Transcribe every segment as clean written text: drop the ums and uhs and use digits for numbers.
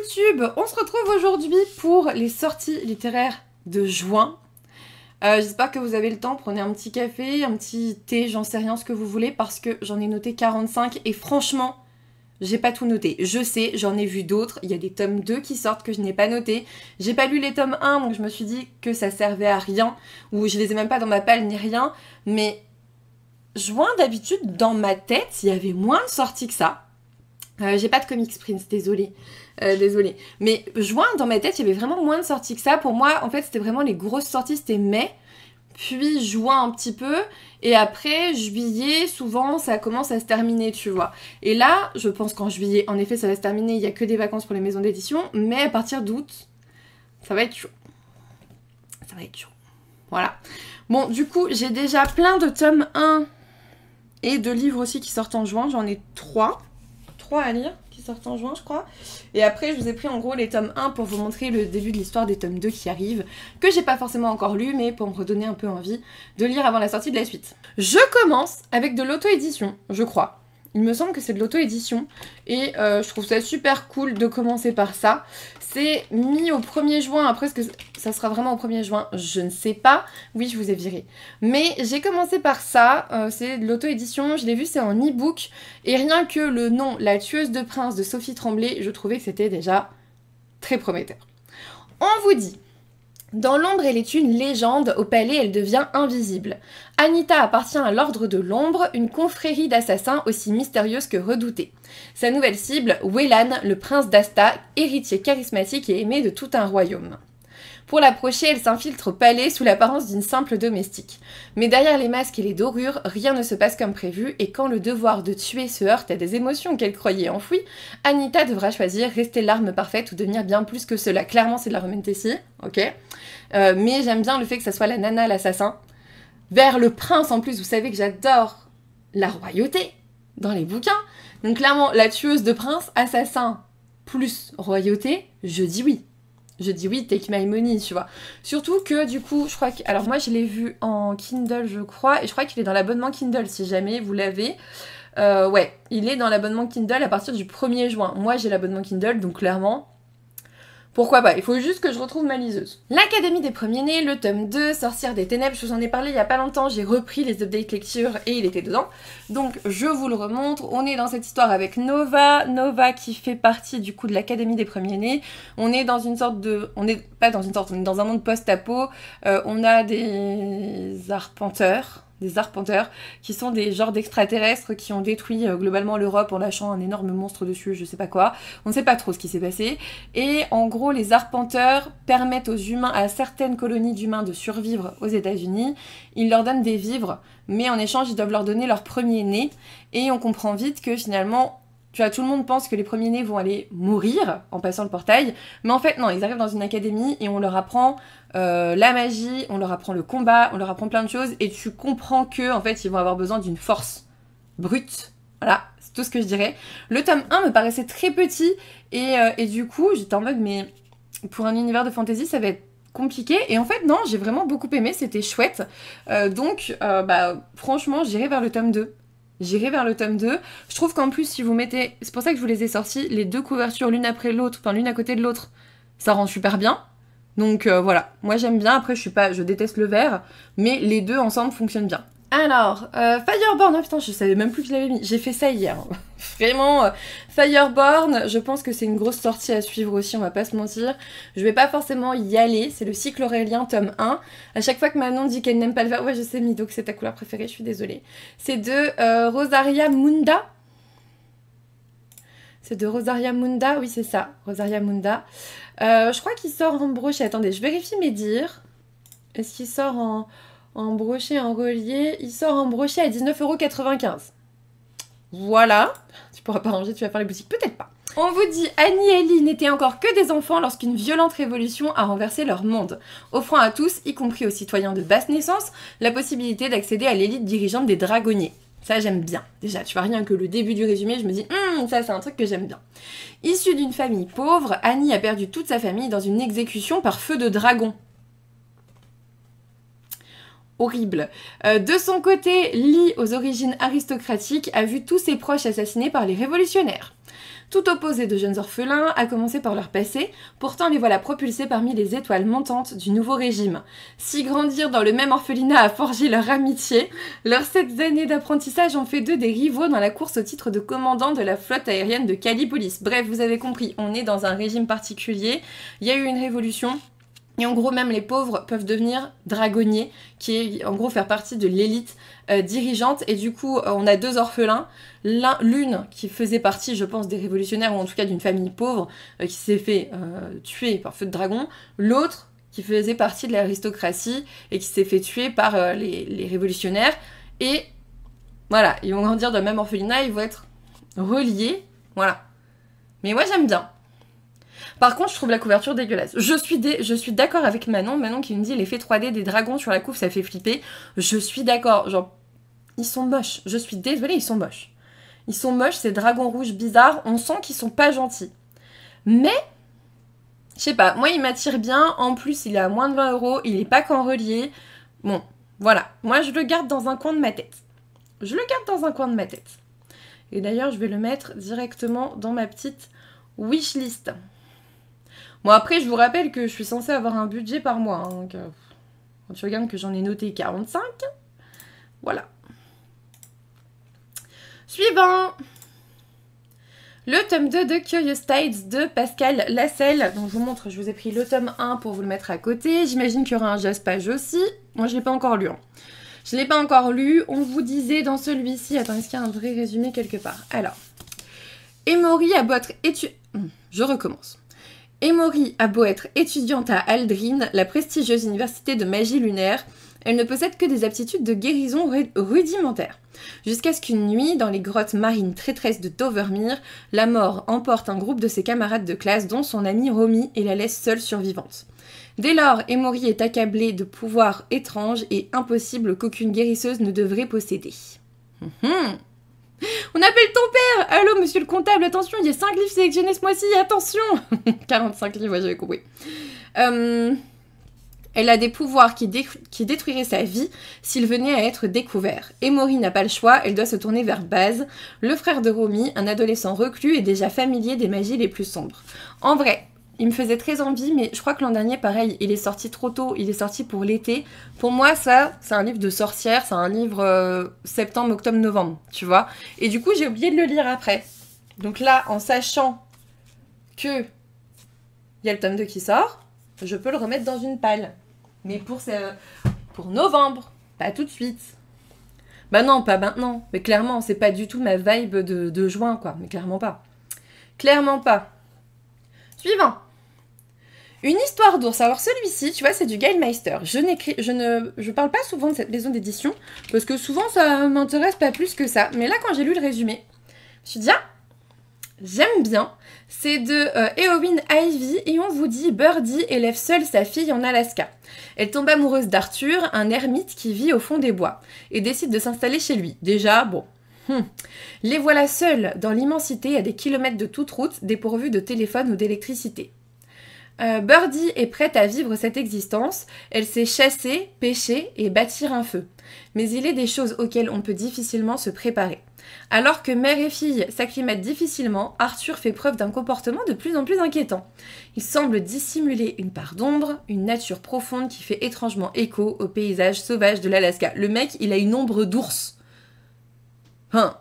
YouTube, on se retrouve aujourd'hui pour les sorties littéraires de juin. J'espère que vous avez le temps, prenez un petit café, un petit thé, j'en sais rien ce que vous voulez, parce que j'en ai noté 45 et franchement, j'ai pas tout noté. Je sais, j'en ai vu d'autres, il y a des tomes 2 qui sortent que je n'ai pas noté. J'ai pas lu les tomes 1, donc je me suis dit que ça servait à rien, ou je les ai même pas dans ma palle ni rien, mais juin d'habitude, dans ma tête, il y avait moins de sorties que ça. J'ai pas de Comics Prince, désolée. Désolée. Mais juin, dans ma tête, il y avait vraiment moins de sorties que ça. Pour moi, en fait, c'était vraiment les grosses sorties, c'était mai, puis juin un petit peu, et après, juillet, souvent, ça commence à se terminer, tu vois. Et là, je pense qu'en juillet, en effet, ça va se terminer, il y a que des vacances pour les maisons d'édition, mais à partir d'août, ça va être chaud. Ça va être chaud. Voilà. Bon, du coup, j'ai déjà plein de tomes 1 et de livres aussi qui sortent en juin. J'en ai 3 à lire, qui sortent en juin, je crois. Et après, je vous ai pris en gros les tomes 1 pour vous montrer le début de l'histoire des tomes 2 qui arrivent, que j'ai pas forcément encore lu, mais pour me redonner un peu envie de lire avant la sortie de la suite. Je commence avec de l'auto-édition, je crois. Il me semble que c'est de l'auto-édition, et je trouve ça super cool de commencer par ça. C'est mis au 1er juin, après est-ce que ça sera vraiment au 1er juin? Je ne sais pas. Oui, je vous ai viré. Mais j'ai commencé par ça, c'est de l'auto-édition, je l'ai vu, c'est en e-book, et rien que le nom, La tueuse de prince de Sophie Tremblay, je trouvais que c'était déjà très prometteur. On vous dit... Dans l'ombre, elle est une légende, au palais, elle devient invisible. Anita appartient à l'ordre de l'ombre, une confrérie d'assassins aussi mystérieuse que redoutée. Sa nouvelle cible, Weylan, le prince d'Asta, héritier charismatique et aimé de tout un royaume. Pour l'approcher, elle s'infiltre au palais sous l'apparence d'une simple domestique. Mais derrière les masques et les dorures, rien ne se passe comme prévu, et quand le devoir de tuer se heurte à des émotions qu'elle croyait enfouies, Anita devra choisir rester l'arme parfaite ou devenir bien plus que cela. Clairement, c'est de la romantasy, ok. Mais j'aime bien le fait que ça soit la nana, l'assassin, vers le prince en plus. Vous savez que j'adore la royauté dans les bouquins. Donc clairement, la tueuse de prince, assassin plus royauté, je dis oui. Je dis oui, take my money, tu vois. Surtout que du coup, je crois que... Alors moi, je l'ai vu en Kindle, je crois, et je crois qu'il est dans l'abonnement Kindle, si jamais vous l'avez. Ouais, il est dans l'abonnement Kindle à partir du 1er juin. Moi, j'ai l'abonnement Kindle, donc clairement... Pourquoi pas, il faut juste que je retrouve ma liseuse. L'Académie des Premiers-Nés, le tome 2, Sorcière des Ténèbres, je vous en ai parlé il y a pas longtemps, j'ai repris les updates lecture et il était dedans. Donc je vous le remontre, on est dans cette histoire avec Nova qui fait partie du coup de l'Académie des Premiers-Nés. On est dans une sorte de... On est pas dans une sorte, on est dans un monde post-apo, on a des arpenteurs qui sont des genres d'extraterrestres qui ont détruit globalement l'Europe en lâchant un énorme monstre dessus, je sais pas quoi. On ne sait pas trop ce qui s'est passé. Et en gros, les arpenteurs permettent aux humains, à certaines colonies d'humains de survivre aux États-Unis. Ils leur donnent des vivres, mais en échange, ils doivent leur donner leur premier-né. Et on comprend vite que finalement... Tu vois, tout le monde pense que les premiers-nés vont aller mourir en passant le portail, mais en fait non, ils arrivent dans une académie et on leur apprend la magie, on leur apprend le combat, on leur apprend plein de choses, et tu comprends que en fait ils vont avoir besoin d'une force brute. Voilà, c'est tout ce que je dirais. Le tome 1 me paraissait très petit, et du coup j'étais en mode mais pour un univers de fantasy ça va être compliqué, et en fait non, j'ai vraiment beaucoup aimé, c'était chouette. Donc franchement j'irai vers le tome 2. J'irai vers le tome 2. Je trouve qu'en plus, si vous mettez... C'est pour ça que je vous les ai sortis, les deux couvertures l'une après l'autre, enfin l'une à côté de l'autre, ça rend super bien. Donc voilà, moi j'aime bien. Après, je déteste le vert, mais les deux ensemble fonctionnent bien. Alors, Fireborn, oh putain, je savais même plus que je l'avais mis. J'ai fait ça hier. Vraiment, Fireborn, je pense que c'est une grosse sortie à suivre aussi, on va pas se mentir. Je vais pas forcément y aller, c'est le cycle Aurélien, tome 1. À chaque fois que Manon dit qu'elle n'aime pas le vert, ouais je sais, Mido, que c'est ta couleur préférée, je suis désolée. C'est de Rosaria Munda. C'est de Rosaria Munda, oui c'est ça, Rosaria Munda. Je crois qu'il sort en brochet, attendez, je vérifie mes dires. Est-ce qu'il sort en brochet, en relié? Il sort en brochet à 19,95 €. Voilà. Tu pourras pas ranger, tu vas faire les boutiques, peut-être pas. On vous dit, Annie et Ellie n'étaient encore que des enfants lorsqu'une violente révolution a renversé leur monde, offrant à tous, y compris aux citoyens de basse naissance, la possibilité d'accéder à l'élite dirigeante des dragonniers. Ça, j'aime bien. Déjà, tu vois, rien que le début du résumé, je me dis, ça, c'est un truc que j'aime bien. Issue d'une famille pauvre, Annie a perdu toute sa famille dans une exécution par feu de dragon. horrible. De son côté, Lee, aux origines aristocratiques, a vu tous ses proches assassinés par les révolutionnaires. Tout opposé de jeunes orphelins, à commencer par leur passé, pourtant les voilà propulsés parmi les étoiles montantes du nouveau régime. Si grandir dans le même orphelinat a forgé leur amitié, leurs 7 années d'apprentissage ont fait d'eux des rivaux dans la course au titre de commandant de la flotte aérienne de Callipolis. Bref, vous avez compris, on est dans un régime particulier, il y a eu une révolution. Et en gros, même les pauvres peuvent devenir dragonniers, qui est en gros faire partie de l'élite dirigeante. Et du coup, on a 2 orphelins. L'une qui faisait partie, je pense, des révolutionnaires, ou en tout cas d'une famille pauvre, qui s'est fait tuer par feu de dragon. L'autre qui faisait partie de l'aristocratie et qui s'est fait tuer par les révolutionnaires. Et voilà, ils vont grandir dans le même orphelinat, ils vont être reliés. Voilà. Mais moi, j'aime bien. Par contre, je trouve la couverture dégueulasse. Je suis d'accord avec Manon qui me dit l'effet 3D des dragons sur la couve, ça fait flipper. Je suis d'accord, genre, ils sont moches. Je suis désolée, ils sont moches. Ils sont moches, ces dragons rouges bizarres, on sent qu'ils sont pas gentils. Mais, je sais pas, moi il m'attire bien, en plus il est à moins de 20 €, il est pas qu'en relié. Bon, voilà, moi je le garde dans un coin de ma tête. Je le garde dans un coin de ma tête. Et d'ailleurs, je vais le mettre directement dans ma petite wishlist. Bon, après, je vous rappelle que je suis censée avoir un budget par mois. Hein, donc, quand tu regardes que j'en ai noté 45, voilà. Suivant. Le tome 2 de Curious Tides de Pascal Lascelles. Donc, je vous montre, je vous ai pris le tome 1 pour vous le mettre à côté. J'imagine qu'il y aura un geste page aussi. Moi, je ne l'ai pas encore lu. Hein. Je ne l'ai pas encore lu. On vous disait dans celui-ci... Attends, est-ce qu'il y a un vrai résumé quelque part? Alors. Emory a beau être Je recommence. Emory a beau être étudiante à Aldrin, la prestigieuse université de magie lunaire, elle ne possède que des aptitudes de guérison rudimentaires. Jusqu'à ce qu'une nuit, dans les grottes marines traîtresses de Dovermere, la mort emporte un groupe de ses camarades de classe, dont son amie Romy, et la laisse seule survivante. Dès lors, Emory est accablée de pouvoirs étranges et impossibles qu'aucune guérisseuse ne devrait posséder. On appelle ton père! Allô, monsieur le comptable, attention, il y a 5 livres sélectionnés ce mois-ci, attention! 45 livres, ouais, j'avais compris. Elle a des pouvoirs qui détruiraient sa vie s'il venait à être découvert. Emory n'a pas le choix, elle doit se tourner vers Baz, le frère de Romy, un adolescent reclus et déjà familier des magies les plus sombres. En vrai, il me faisait très envie, mais je crois que l'an dernier, pareil, il est sorti trop tôt, il est sorti pour l'été. Pour moi, ça, c'est un livre de sorcière, c'est un livre septembre, octobre, novembre, tu vois. Et du coup, j'ai oublié de le lire après. Donc là, en sachant que il y a le tome 2 qui sort, je peux le remettre dans une palle. Mais pour novembre, pas tout de suite. Bah non, pas maintenant. Mais clairement, c'est pas du tout ma vibe de juin, quoi. Mais clairement pas. Clairement pas. Suivant. Une histoire d'ours. Alors celui-ci, tu vois, c'est du Gale-Meister. Je parle pas souvent de cette maison d'édition, parce que souvent, ça m'intéresse pas plus que ça. Mais là, quand j'ai lu le résumé, je me suis dit, ah, j'aime bien. C'est de Eowyn Ivy, et on vous dit, Birdie élève seule sa fille en Alaska. Elle tombe amoureuse d'Arthur, un ermite qui vit au fond des bois, et décide de s'installer chez lui. Déjà, bon... Les voilà seuls dans l'immensité à des kilomètres de toute route, dépourvus de téléphone ou d'électricité. Birdie est prête à vivre cette existence, elle sait chasser, pêcher et bâtir un feu. Mais il est des choses auxquelles on peut difficilement se préparer. Alors que mère et fille s'acclimatent difficilement, Arthur fait preuve d'un comportement de plus en plus inquiétant. Il semble dissimuler une part d'ombre, une nature profonde qui fait étrangement écho au paysage sauvage de l'Alaska. Le mec, il a une ombre d'ours. Hein.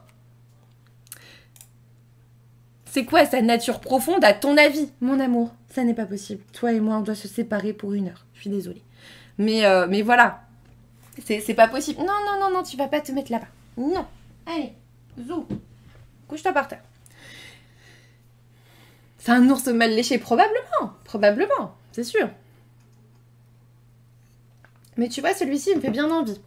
C'est quoi sa nature profonde à ton avis? Mon amour, ça n'est pas possible. Toi et moi, on doit se séparer pour 1 heure. Je suis désolée. Mais voilà. C'est pas possible. Non, tu vas pas te mettre là-bas. Non. Allez, zou. Couche-toi par terre. C'est un ours mal léché, probablement. Probablement, c'est sûr. Mais tu vois, celui-ci, il me fait bien envie.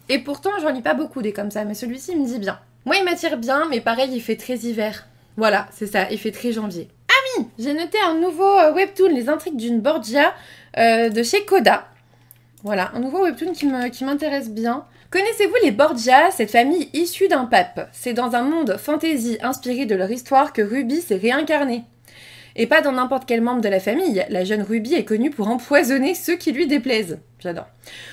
Et pourtant, j'en lis pas beaucoup des comme ça, mais celui-ci, il me dit bien. Moi, il m'attire bien, mais pareil, il fait très hiver. Voilà, c'est ça, il fait très janvier. Ah oui, j'ai noté un nouveau webtoon, Les intrigues d'une Borgia, de chez Coda. Voilà, un nouveau webtoon qui m'intéresse bien. Connaissez-vous les Borgia, cette famille issue d'un pape? C'est dans un monde fantasy inspiré de leur histoire que Ruby s'est réincarnée. Et pas dans n'importe quel membre de la famille, la jeune Ruby est connue pour empoisonner ceux qui lui déplaisent. J'adore.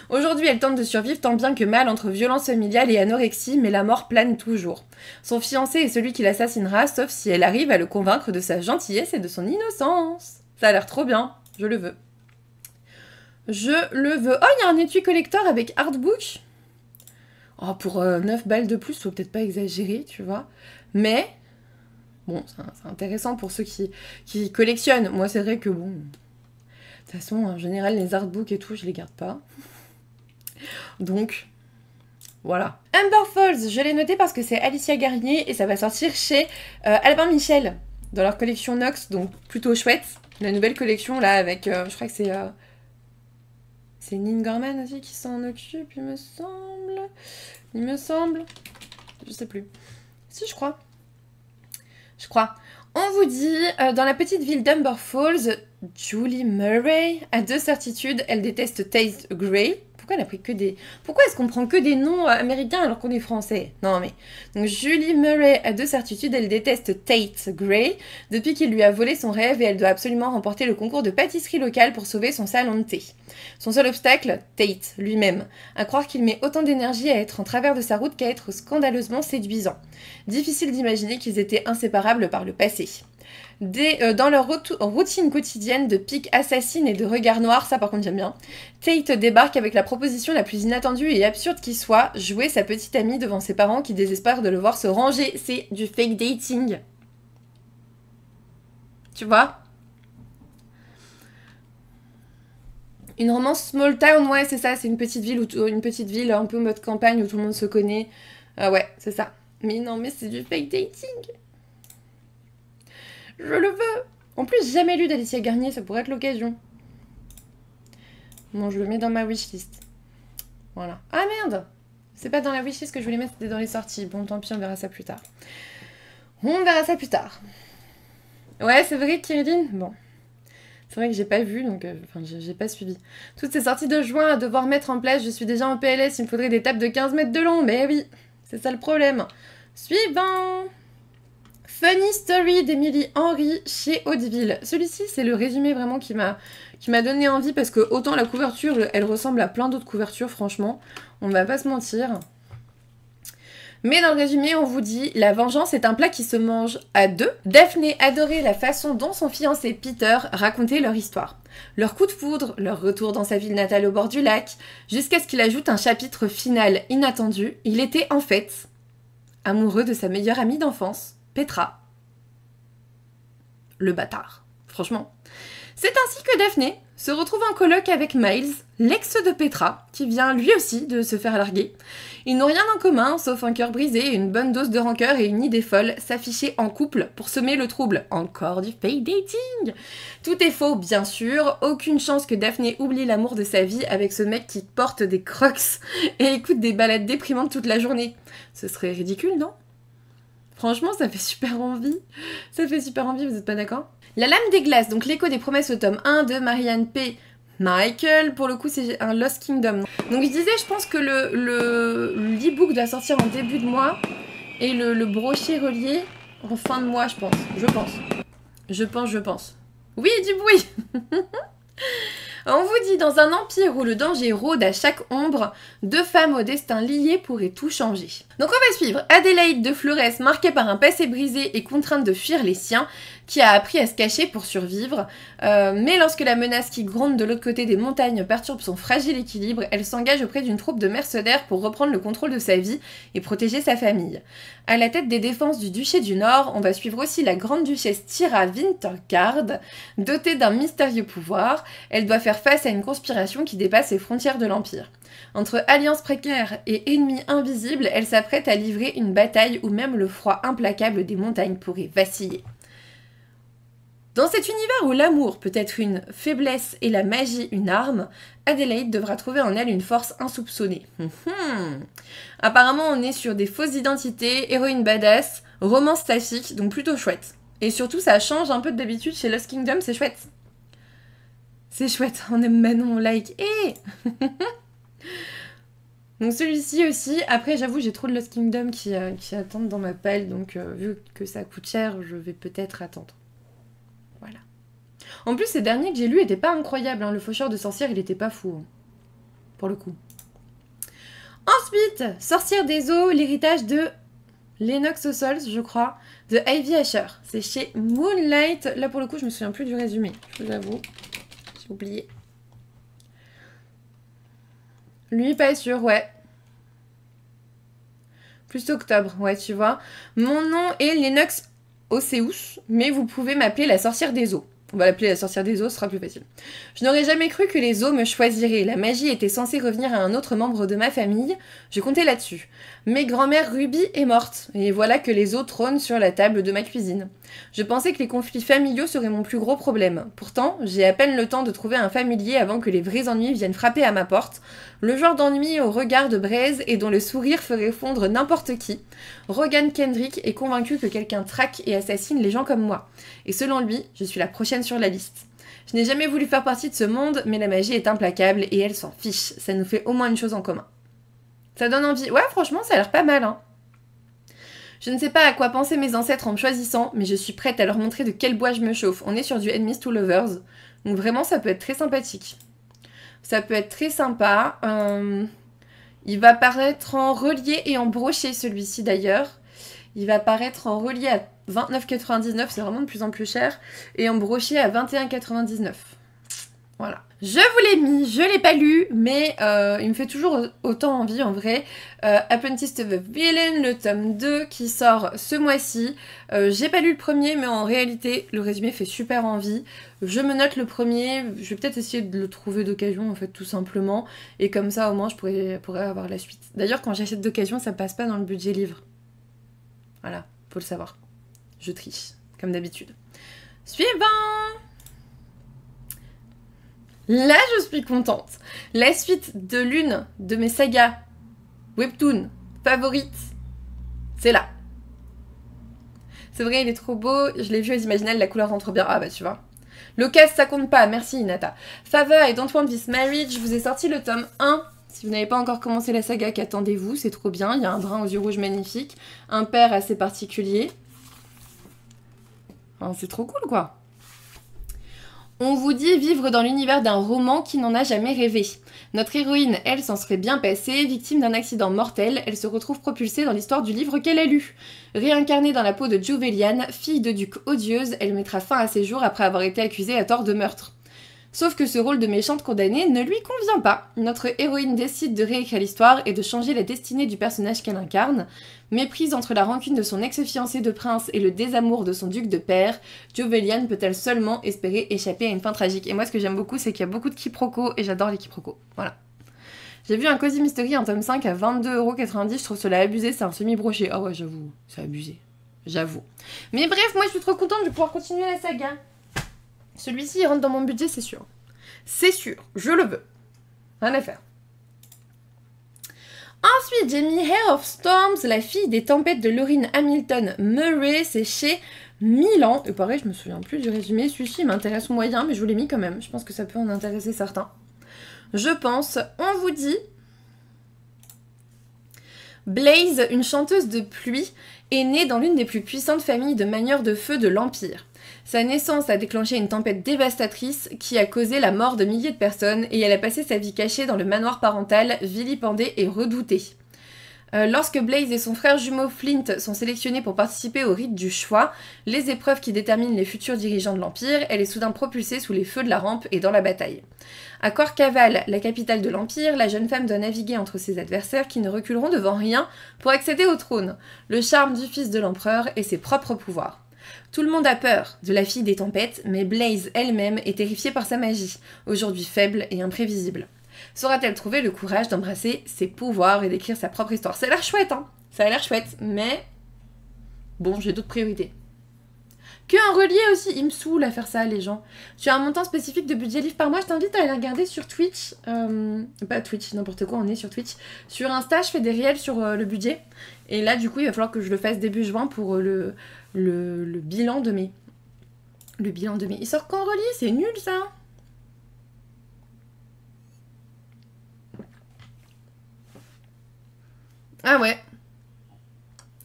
Aujourd'hui, elle tente de survivre tant bien que mal entre violence familiale et anorexie, mais la mort plane toujours. Son fiancé est celui qui l'assassinera, sauf si elle arrive à le convaincre de sa gentillesse et de son innocence. Ça a l'air trop bien, je le veux. Je le veux. Oh, il y a un étui collector avec artbook. Oh, pour 9 balles de plus, faut peut-être pas exagérer, tu vois. Mais, bon, c'est intéressant pour ceux qui collectionnent. Moi, c'est vrai que, bon, de toute façon, en général, les artbooks et tout, je les garde pas. Donc, voilà. Amber Falls, je l'ai noté parce que c'est Alicia Garnier et ça va sortir chez Albin Michel dans leur collection Nox, donc plutôt chouette. La nouvelle collection, là, avec, je crois que c'est... c'est Nin Gorman aussi qui s'en occupe, il me semble. Il me semble. Je sais plus. Si, je crois. Je crois. On vous dit, dans la petite ville d'Amber Falls, Julie Murray a 2 certitudes. Elle déteste Tate Gray. Pourquoi elle a pris que des... Pourquoi est-ce qu'on prend que des noms américains alors qu'on est français? Non mais... Donc Julie Murray a 2 certitudes. Elle déteste Tate Gray depuis qu'il lui a volé son rêve et elle doit absolument remporter le concours de pâtisserie locale pour sauver son salon de thé. Son seul obstacle, Tate lui-même. À croire qu'il met autant d'énergie à être en travers de sa route qu'à être scandaleusement séduisant. Difficile d'imaginer qu'ils étaient inséparables par le passé. Dans leur routine quotidienne de piques assassines et de regards noirs, ça par contre j'aime bien, Tate débarque avec la proposition la plus inattendue et absurde qui soit, jouer sa petite amie devant ses parents qui désespèrent de le voir se ranger. C'est du fake dating. Tu vois? Une romance small town, ouais c'est ça, c'est une petite ville un peu mode campagne où tout le monde se connaît. Ouais, c'est ça. Mais non, mais c'est du fake dating. Je le veux. En plus, jamais lu d'Alicia Garnier, ça pourrait être l'occasion. Bon, je le mets dans ma wishlist. Voilà. Ah merde! C'est pas dans la wishlist que je voulais mettre, c'était dans les sorties. Bon, tant pis, on verra ça plus tard. On verra ça plus tard. Ouais, c'est vrai, Kyriline. Bon. C'est vrai que j'ai pas vu, donc... Enfin, j'ai pas suivi. Toutes ces sorties de juin à devoir mettre en place, je suis déjà en PLS, il me faudrait des tables de 15 mètres de long. Mais oui, c'est ça le problème. Suivant! Funny Story d'Emily Henry chez Hauteville. Celui-ci, c'est le résumé vraiment qui m'a donné envie parce que autant la couverture, elle ressemble à plein d'autres couvertures, franchement. On ne va pas se mentir. Mais dans le résumé, on vous dit « La vengeance est un plat qui se mange à 2 ». Daphné adorait la façon dont son fiancé Peter racontait leur histoire. Leur coup de foudre, leur retour dans sa ville natale au bord du lac, jusqu'à ce qu'il ajoute un chapitre final inattendu. Il était en fait amoureux de sa meilleure amie d'enfance, Petra. Le bâtard. Franchement. C'est ainsi que Daphné se retrouve en coloc avec Miles, l'ex de Petra, qui vient lui aussi de se faire larguer. Ils n'ont rien en commun, sauf un cœur brisé, une bonne dose de rancœur et une idée folle, s'afficher en couple pour semer le trouble. Encore du fake dating. Tout est faux, bien sûr. Aucune chance que Daphné oublie l'amour de sa vie avec ce mec qui porte des crocs et écoute des balades déprimantes toute la journée. Ce serait ridicule, non ? Franchement, ça fait super envie. Ça fait super envie, vous êtes pas d'accord? La Lame des Glaces, donc l'écho des promesses au tome 1 de Marianne P. Michael. Pour le coup, c'est un Lost Kingdom. Donc je disais, je pense que l'e-book doit sortir en début de mois et le brochet relié en fin de mois, je pense. Je pense. Oui, du bruit. On vous dit, dans un empire où le danger rôde à chaque ombre, 2 femmes au destin lié pourraient tout changer. Donc on va suivre Adélaïde de Flores, marquée par un passé brisé et contrainte de fuir les siens, qui a appris à se cacher pour survivre. Mais lorsque la menace qui gronde de l'autre côté des montagnes perturbe son fragile équilibre, elle s'engage auprès d'une troupe de mercenaires pour reprendre le contrôle de sa vie et protéger sa famille. À la tête des défenses du duché du Nord, on va suivre aussi la grande duchesse Tyra Wintergard, dotée d'un mystérieux pouvoir. Elle doit faire face à une conspiration qui dépasse les frontières de l'Empire. Entre alliances précaires et ennemis invisibles, elle s'apprête à livrer une bataille où même le froid implacable des montagnes pourrait vaciller. Dans cet univers où l'amour peut être une faiblesse et la magie une arme, Adélaïde devra trouver en elle une force insoupçonnée. Apparemment, on est sur des fausses identités, héroïne badass, romance sapphique, donc plutôt chouette. Et surtout, ça change un peu d'habitude chez Lost Kingdom, c'est chouette. C'est chouette, on aime Manon, on like. Donc celui-ci aussi, après j'avoue j'ai trop de Lost Kingdom qui attendent dans ma palle, donc vu que ça coûte cher, je vais peut-être attendre. Voilà. En plus, ces derniers que j'ai lus étaient pas incroyables. Hein. Le faucheur de sorcières, il était pas fou. Hein. Pour le coup. Ensuite, Sorcière des eaux, l'héritage de Lennox Souls, je crois, de Ivy Asher. C'est chez Moonlight. Là, pour le coup, je me souviens plus du résumé. Je vous avoue. J'ai oublié. Lui, pas sûr, ouais. Plus octobre, ouais, tu vois. Mon nom est Lennox Osseus, mais vous pouvez m'appeler la sorcière des eaux. On va l'appeler la sorcière des eaux, ce sera plus facile. Je n'aurais jamais cru que les eaux me choisiraient. La magie était censée revenir à un autre membre de ma famille. Je comptais là-dessus. Mais grand-mère Ruby est morte, et voilà que les eaux trônent sur la table de ma cuisine. Je pensais que les conflits familiaux seraient mon plus gros problème. Pourtant, j'ai à peine le temps de trouver un familier avant que les vrais ennuis viennent frapper à ma porte. Le genre d'ennui au regard de braise et dont le sourire ferait fondre n'importe qui. Rogan Kendrick est convaincu que quelqu'un traque et assassine les gens comme moi. Et selon lui, je suis la prochaine sur la liste. Je n'ai jamais voulu faire partie de ce monde, mais la magie est implacable et elle s'en fiche. Ça nous fait au moins une chose en commun. Ça donne envie. Ouais, franchement, ça a l'air pas mal, hein. Je ne sais pas à quoi penser mes ancêtres en me choisissant, mais je suis prête à leur montrer de quel bois je me chauffe. On est sur du Enemies to Lovers, donc vraiment, ça peut être très sympathique. Ça peut être très sympa. Il va paraître en relié et en broché, celui-ci, d'ailleurs. Il va paraître en relié à 29,99, c'est vraiment de plus en plus cher, et en broché à 21,99. Voilà. Je vous l'ai mis, je l'ai pas lu, mais il me fait toujours autant envie en vrai. Apprentice to the Villain, le tome 2 qui sort ce mois-ci. J'ai pas lu le premier, mais en réalité, le résumé fait super envie. Je me note le premier, je vais peut-être essayer de le trouver d'occasion en fait, tout simplement. Et comme ça, au moins, je pourrais avoir la suite. D'ailleurs, quand j'achète d'occasion, ça passe pas dans le budget livre. Voilà, faut le savoir. Je triche, comme d'habitude. Suivant! Là, je suis contente. La suite de l'une de mes sagas webtoon favorites, c'est là. C'est vrai, il est trop beau. Je l'ai vu aux Imaginales, la couleur rentre bien. Ah bah tu vois. L'occasion, ça compte pas. Merci, Inata. Favor et Don't Want This Marriage, je vous ai sorti le tome 1. Si vous n'avez pas encore commencé la saga, qu'attendez-vous? C'est trop bien. Il y a un brun aux yeux rouges magnifique. Un père assez particulier. Enfin, c'est trop cool, quoi. On vous dit vivre dans l'univers d'un roman qui n'en a jamais rêvé. Notre héroïne, elle, s'en serait bien passée, victime d'un accident mortel, elle se retrouve propulsée dans l'histoire du livre qu'elle a lu. Réincarnée dans la peau de Jovelian, fille de duc odieuse, elle mettra fin à ses jours après avoir été accusée à tort de meurtre. Sauf que ce rôle de méchante condamnée ne lui convient pas. Notre héroïne décide de réécrire l'histoire et de changer la destinée du personnage qu'elle incarne. Méprise entre la rancune de son ex-fiancé de prince et le désamour de son duc de père, Jovelian peut-elle seulement espérer échapper à une fin tragique. Et moi, ce que j'aime beaucoup, c'est qu'il y a beaucoup de quiproquos et j'adore les quiproquos. Voilà. J'ai vu un Cozy Mystery en tome 5 à 22,90 €, je trouve cela abusé, c'est un semi-broché. Ah ouais, j'avoue, c'est abusé. J'avoue. Mais bref, moi je suis trop contente de pouvoir continuer la saga. Celui-ci, il rentre dans mon budget, c'est sûr. C'est sûr, je le veux. Rien à faire. Ensuite, j'ai mis Hair of Storms, la fille des tempêtes de Lauryn Hamilton Murray. C'est chez Milan. Et pareil, je me souviens plus du résumé. Celui-ci m'intéresse moyen, mais je vous l'ai mis quand même. Je pense que ça peut en intéresser certains. Je pense. On vous dit... Blaze, une chanteuse de pluie, est née dans l'une des plus puissantes familles de manieurs de feu de l'Empire. Sa naissance a déclenché une tempête dévastatrice qui a causé la mort de milliers de personnes et elle a passé sa vie cachée dans le manoir parental, vilipendée et redoutée. Lorsque Blaze et son frère jumeau Flint sont sélectionnés pour participer au rite du choix, les épreuves qui déterminent les futurs dirigeants de l'Empire, elle est soudain propulsée sous les feux de la rampe et dans la bataille. À Corcaval, la capitale de l'Empire, la jeune femme doit naviguer entre ses adversaires qui ne reculeront devant rien pour accéder au trône, le charme du fils de l'empereur et ses propres pouvoirs. Tout le monde a peur de la fille des tempêtes, mais Blaze elle-même est terrifiée par sa magie, aujourd'hui faible et imprévisible. Saura-t-elle trouver le courage d'embrasser ses pouvoirs et d'écrire sa propre histoire? Ça a l'air chouette, hein. Ça a l'air chouette, mais... Bon, j'ai d'autres priorités. Que un relié aussi, il me saoule à faire ça, les gens. Tu as un montant spécifique de budget livre par mois, je t'invite à aller regarder sur Twitch. Pas Twitch, n'importe quoi, on est sur Twitch. Sur Insta, je fais des réels sur le budget. Et là, du coup, il va falloir que je le fasse début juin pour le bilan de mai. Le bilan de mai. Il sort qu'en relié, c'est nul, ça. Ah ouais.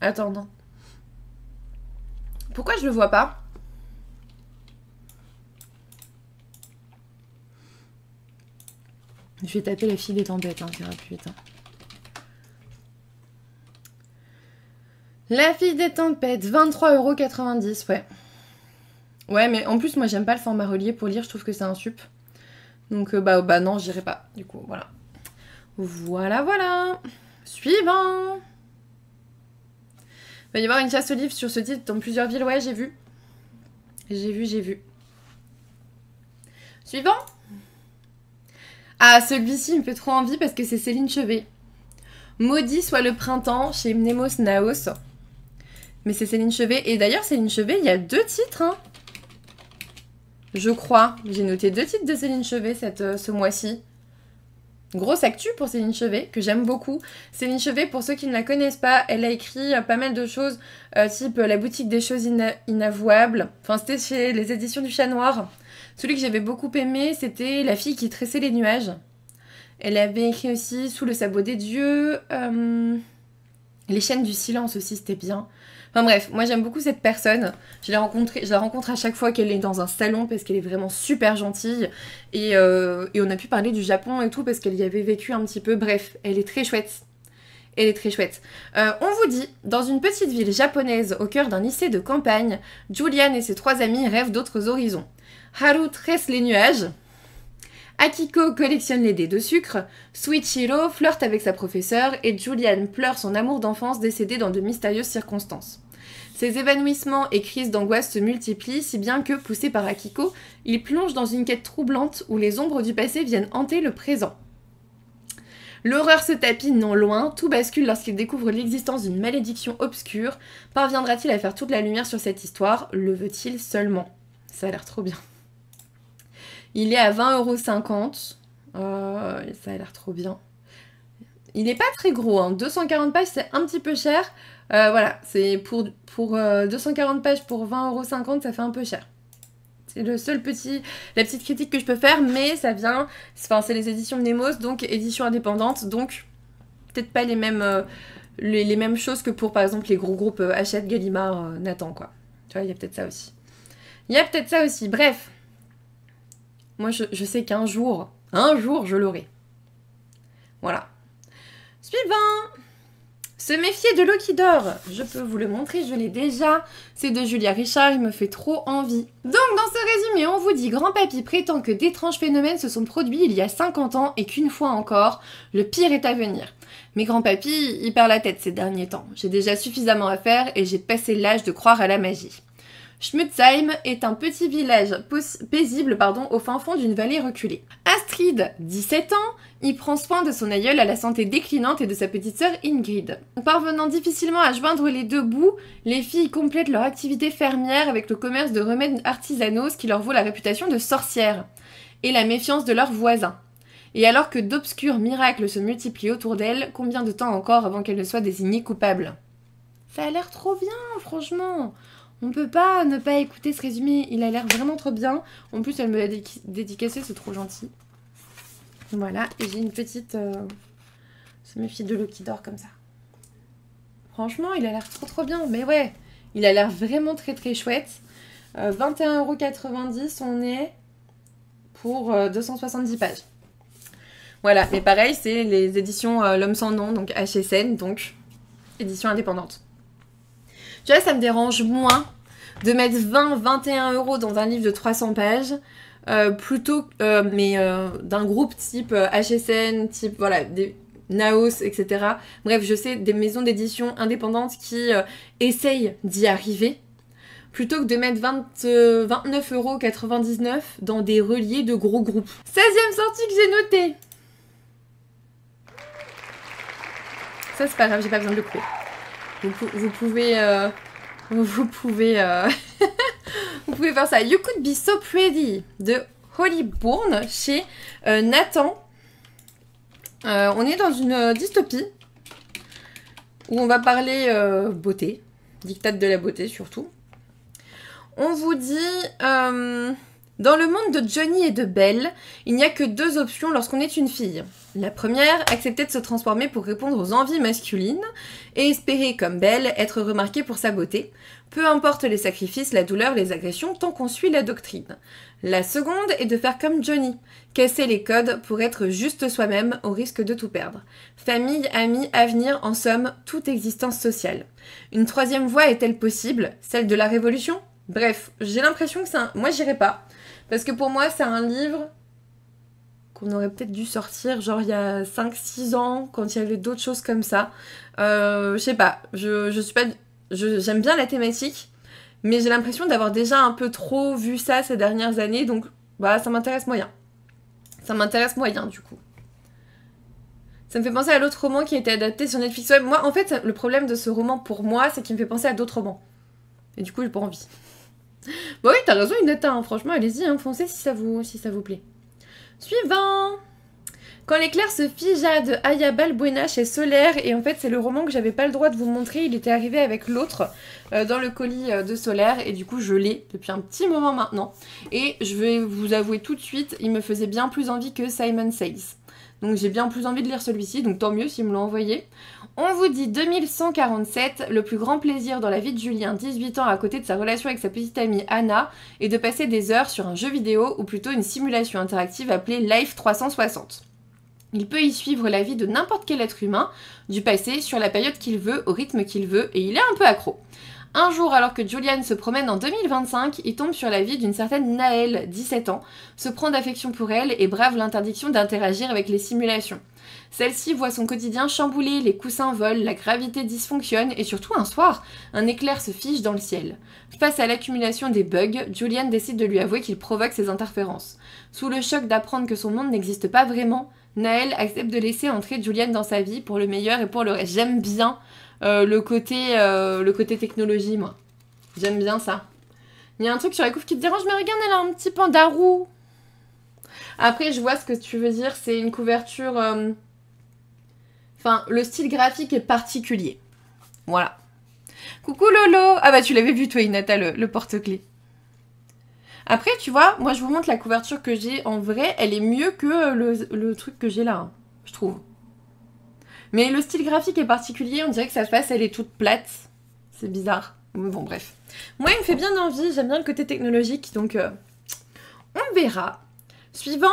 Attends, non. Pourquoi je le vois pas? Je vais taper la fille des tempêtes, hein, ça ira plus vite. Hein. La fille des tempêtes, 23,90 €, ouais. Ouais, mais en plus, moi, j'aime pas le format relié pour lire, je trouve que c'est un sup. Donc, bah non, j'irai pas, du coup, voilà. Voilà. Suivant. Il va y avoir une chasse aux livres sur ce titre dans plusieurs villes, ouais, j'ai vu. J'ai vu. Suivant. Ah, celui-ci il me fait trop envie parce que c'est Céline Chevet. Maudit soit le printemps chez Mnemos Naos. Mais c'est Céline Chevet. Et d'ailleurs, Céline Chevet, il y a 2 titres, hein. Je crois. J'ai noté 2 titres de Céline Chevet ce mois-ci. Grosse actu pour Céline Chevet, que j'aime beaucoup. Céline Chevet, pour ceux qui ne la connaissent pas, elle a écrit pas mal de choses, type La boutique des choses inavouables. Enfin, c'était chez les éditions du Chat Noir. Celui que j'avais beaucoup aimé, c'était La fille qui tressait les nuages. Elle avait écrit aussi Sous le sabot des dieux. Les chaînes du silence aussi, c'était bien. Enfin bref, moi j'aime beaucoup cette personne. Je la rencontre à chaque fois qu'elle est dans un salon parce qu'elle est vraiment super gentille. Et on a pu parler du Japon et tout parce qu'elle y avait vécu un petit peu. Bref, elle est très chouette. On vous dit, dans une petite ville japonaise au cœur d'un lycée de campagne, Julian et ses 3 amis rêvent d'autres horizons. Haru tresse les nuages. Akiko collectionne les dés de sucre, Suichiro flirte avec sa professeure et Julian pleure son amour d'enfance décédé dans de mystérieuses circonstances. Ces évanouissements et crises d'angoisse se multiplient si bien que, poussé par Akiko, il plonge dans une quête troublante où les ombres du passé viennent hanter le présent. L'horreur se tapit non loin, tout bascule lorsqu'il découvre l'existence d'une malédiction obscure. Parviendra-t-il à faire toute la lumière sur cette histoire? Le veut-il seulement? Ça a l'air trop bien. Il est à 20,50 €. Ça a l'air trop bien. Il n'est pas très gros, hein. 240 pages, c'est un petit peu cher. Voilà, c'est pour 240 pages pour 20,50 €, ça fait un peu cher. C'est la petite critique que je peux faire, mais ça vient... Enfin, c'est les éditions Mnemos, donc édition indépendante, donc peut-être pas les mêmes choses que pour, par exemple, les gros groupes Hachette, Gallimard, Nathan, quoi. Tu vois, il y a peut-être ça aussi. Bref. Moi, je sais qu'un jour, je l'aurai. Voilà. Suivant. Se méfier de l'eau qui dort. Je peux vous le montrer, je l'ai déjà. C'est de Julia Richard, il me fait trop envie. Donc, dans ce résumé, on vous dit, Grand-Papy prétend que d'étranges phénomènes se sont produits il y a 50 ans et qu'une fois encore, le pire est à venir. Mais Grand-Papy, il perd la tête ces derniers temps. J'ai déjà suffisamment à faire et j'ai passé l'âge de croire à la magie. Schmutzheim est un petit village paisible au fin fond d'une vallée reculée. Astrid, 17 ans, y prend soin de son aïeul à la santé déclinante et de sa petite sœur Ingrid. Parvenant difficilement à joindre les 2 bouts, les filles complètent leur activité fermière avec le commerce de remèdes artisanaux, ce qui leur vaut la réputation de sorcières, et la méfiance de leurs voisins. Et alors que d'obscurs miracles se multiplient autour d'elles, combien de temps encore avant qu'elles ne soient désignées coupables? Ça a l'air trop bien, franchement. On peut pas ne pas écouter ce résumé, il a l'air vraiment trop bien. En plus, elle me l'a dédicacé, c'est trop gentil. Voilà, et j'ai une petite... Se méfier de l'eau qui dort comme ça. Franchement, il a l'air trop bien, mais ouais, il a l'air vraiment très chouette. 21,90 €, on est pour 270 pages. Voilà, mais pareil, c'est les éditions L'Homme sans nom, donc HSN, donc édition indépendante. Tu vois, ça me dérange moins de mettre 20-21 € dans un livre de 300 pages plutôt d'un groupe type HSN, type voilà, des Naos, etc. Bref, je sais, des maisons d'édition indépendantes qui essayent d'y arriver plutôt que de mettre 29,99 € dans des reliés de gros groupes. 16e sortie que j'ai notée. Ça, c'est pas grave, j'ai pas besoin de le couper. Vous pouvez faire ça. You Could Be So Pretty de Holly Bourne chez Nathan. On est dans une dystopie où on va parler beauté, diktat de la beauté surtout. On vous dit Dans le monde de Johnny et de Belle, il n'y a que deux options lorsqu'on est une fille. La première, accepter de se transformer pour répondre aux envies masculines et espérer, comme Belle, être remarquée pour sa beauté, peu importe les sacrifices, la douleur, les agressions, tant qu'on suit la doctrine. La seconde est de faire comme Johnny, casser les codes pour être juste soi-même au risque de tout perdre. Famille, amis, avenir, en somme, toute existence sociale. Une troisième voie est-elle possible, celle de la révolution ? Bref, j'ai l'impression que c'est un... Moi, j'irai pas. Parce que pour moi, c'est un livre qu'on aurait peut-être dû sortir genre il y a 5-6 ans, quand il y avait d'autres choses comme ça. Je sais pas, je suis pas... j'aime bien la thématique, mais j'ai l'impression d'avoir déjà un peu trop vu ça ces dernières années, donc bah ça m'intéresse moyen. Ça m'intéresse moyen du coup. Ça me fait penser à l'autre roman qui a été adapté sur Netflix. Ouais, moi, en fait, le problème de ce roman pour moi, c'est qu'il me fait penser à d'autres romans. Et du coup, j'ai pas envie. Bah oui, t'as raison, Inata, hein. Franchement, allez-y, hein, foncez si ça vous plaît. Suivant. Quand l'éclair se figea de Ayabal Buena chez Solaire, et en fait c'est le roman que j'avais pas le droit de vous montrer, il était arrivé avec l'autre dans le colis de Solaire, et du coup je l'ai depuis un petit moment maintenant. Et je vais vous avouer tout de suite, il me faisait bien plus envie que Simon Says. Donc j'ai bien plus envie de lire celui-ci, donc tant mieux s'ils me l'ont envoyé. On vous dit 2147, le plus grand plaisir dans la vie de Julien, 18 ans, à côté de sa relation avec sa petite amie Anna, est de passer des heures sur un jeu vidéo, ou plutôt une simulation interactive appelée Life 360. Il peut y suivre la vie de n'importe quel être humain, du passé, sur la période qu'il veut, au rythme qu'il veut, et il est un peu accro. Un jour, alors que Julian se promène en 2025, il tombe sur la vie d'une certaine Naël, 17 ans, se prend d'affection pour elle et brave l'interdiction d'interagir avec les simulations. Celle-ci voit son quotidien chamboulé, les coussins volent, la gravité dysfonctionne et surtout un soir, un éclair se fige dans le ciel. Face à l'accumulation des bugs, Julian décide de lui avouer qu'il provoque ces interférences. Sous le choc d'apprendre que son monde n'existe pas vraiment, Naël accepte de laisser entrer Julian dans sa vie pour le meilleur et pour le reste. J'aime bien le côté technologie, moi. J'aime bien ça. Il y a un truc sur la couve qui te dérange, mais regarde, elle a un petit panda roux. Après, je vois ce que tu veux dire, c'est une couverture... Enfin, le style graphique est particulier. Voilà. Coucou Lolo. Ah bah tu l'avais vu toi, Inata, le porte-clés. Après, tu vois, moi je vous montre la couverture que j'ai en vrai, elle est mieux que le truc que j'ai là, hein, je trouve. Mais le style graphique est particulier, on dirait que sa face, elle est toute plate. C'est bizarre. Bon, bref. Moi, il me fait bien envie, j'aime bien le côté technologique, donc on verra. Suivant.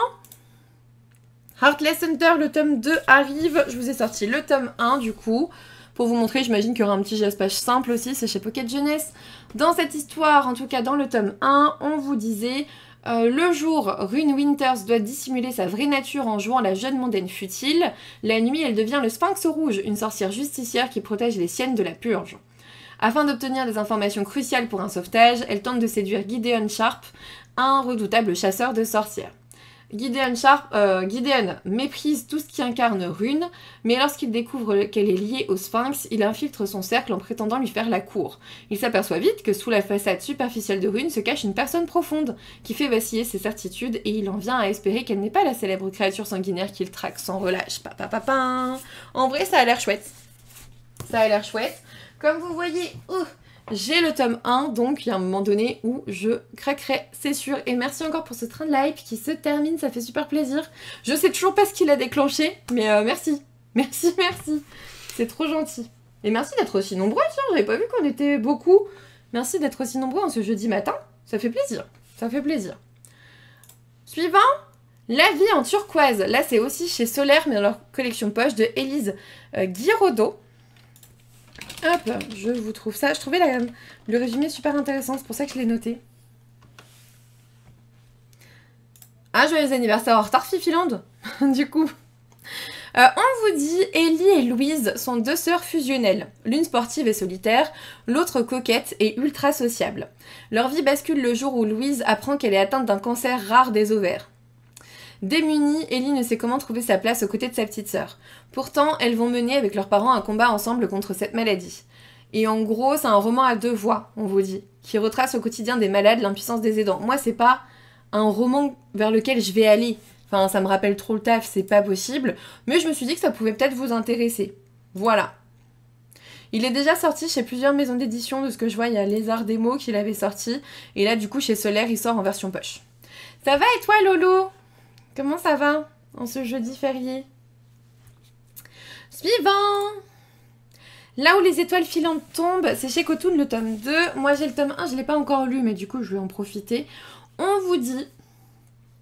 Heartless Hunter, le tome 2 arrive. Je vous ai sorti le tome 1, du coup. Pour vous montrer, j'imagine qu'il y aura un petit geste-page simple aussi, c'est chez Pocket Jeunesse. Dans cette histoire, en tout cas dans le tome 1, on vous disait... le jour, Rune Winters doit dissimuler sa vraie nature en jouant la jeune mondaine futile. La nuit, elle devient le Sphinx rouge, une sorcière justicière qui protège les siennes de la purge. Afin d'obtenir des informations cruciales pour un sauvetage, elle tente de séduire Gideon Sharp, un redoutable chasseur de sorcières. Gideon méprise tout ce qui incarne Rune, mais lorsqu'il découvre qu'elle est liée au Sphinx, il infiltre son cercle en prétendant lui faire la cour. Il s'aperçoit vite que sous la façade superficielle de Rune se cache une personne profonde, qui fait vaciller ses certitudes, et il en vient à espérer qu'elle n'est pas la célèbre créature sanguinaire qu'il traque sans relâche. En vrai, ça a l'air chouette. Ça a l'air chouette. Comme vous voyez... j'ai le tome 1, donc il y a un moment donné où je craquerai, c'est sûr. Et merci encore pour ce train de live qui se termine, ça fait super plaisir. Je sais toujours pas ce qu'il a déclenché, mais merci. Merci. C'est trop gentil. Et merci d'être aussi nombreux, tiens, j'avais pas vu qu'on était beaucoup. Merci d'être aussi nombreux en ce jeudi matin, ça fait plaisir. Ça fait plaisir. Suivant, La vie en turquoise. Là, c'est aussi chez Solaire, mais dans leur collection poche de Élise Guiraudot. Hop, je vous trouve ça. Je trouvais le résumé super intéressant, c'est pour ça que je l'ai noté. Ah, joyeux anniversaire en retard, Fifiland. Du coup, on vous dit, Ellie et Louise sont deux sœurs fusionnelles. L'une sportive et solitaire, l'autre coquette et ultra sociable. Leur vie bascule le jour où Louise apprend qu'elle est atteinte d'un cancer rare des ovaires. Démunie, Ellie ne sait comment trouver sa place aux côtés de sa petite sœur. Pourtant, elles vont mener avec leurs parents un combat ensemble contre cette maladie. Et en gros, c'est un roman à deux voix, on vous dit, qui retrace au quotidien des malades l'impuissance des aidants. Moi, c'est pas un roman vers lequel je vais aller. Enfin, ça me rappelle trop le taf, c'est pas possible. Mais je me suis dit que ça pouvait peut-être vous intéresser. Voilà. Il est déjà sorti chez plusieurs maisons d'édition, de ce que je vois, il y a Lézard Démo qui l'avait sorti. Et là, du coup, chez Solaire, il sort en version poche. Ça va et toi Lolo? Comment ça va en ce jeudi férié? Suivant. Là où les étoiles filantes tombent, c'est chez Cotoon le tome 2. Moi j'ai le tome 1, je ne l'ai pas encore lu, mais du coup je vais en profiter. On vous dit...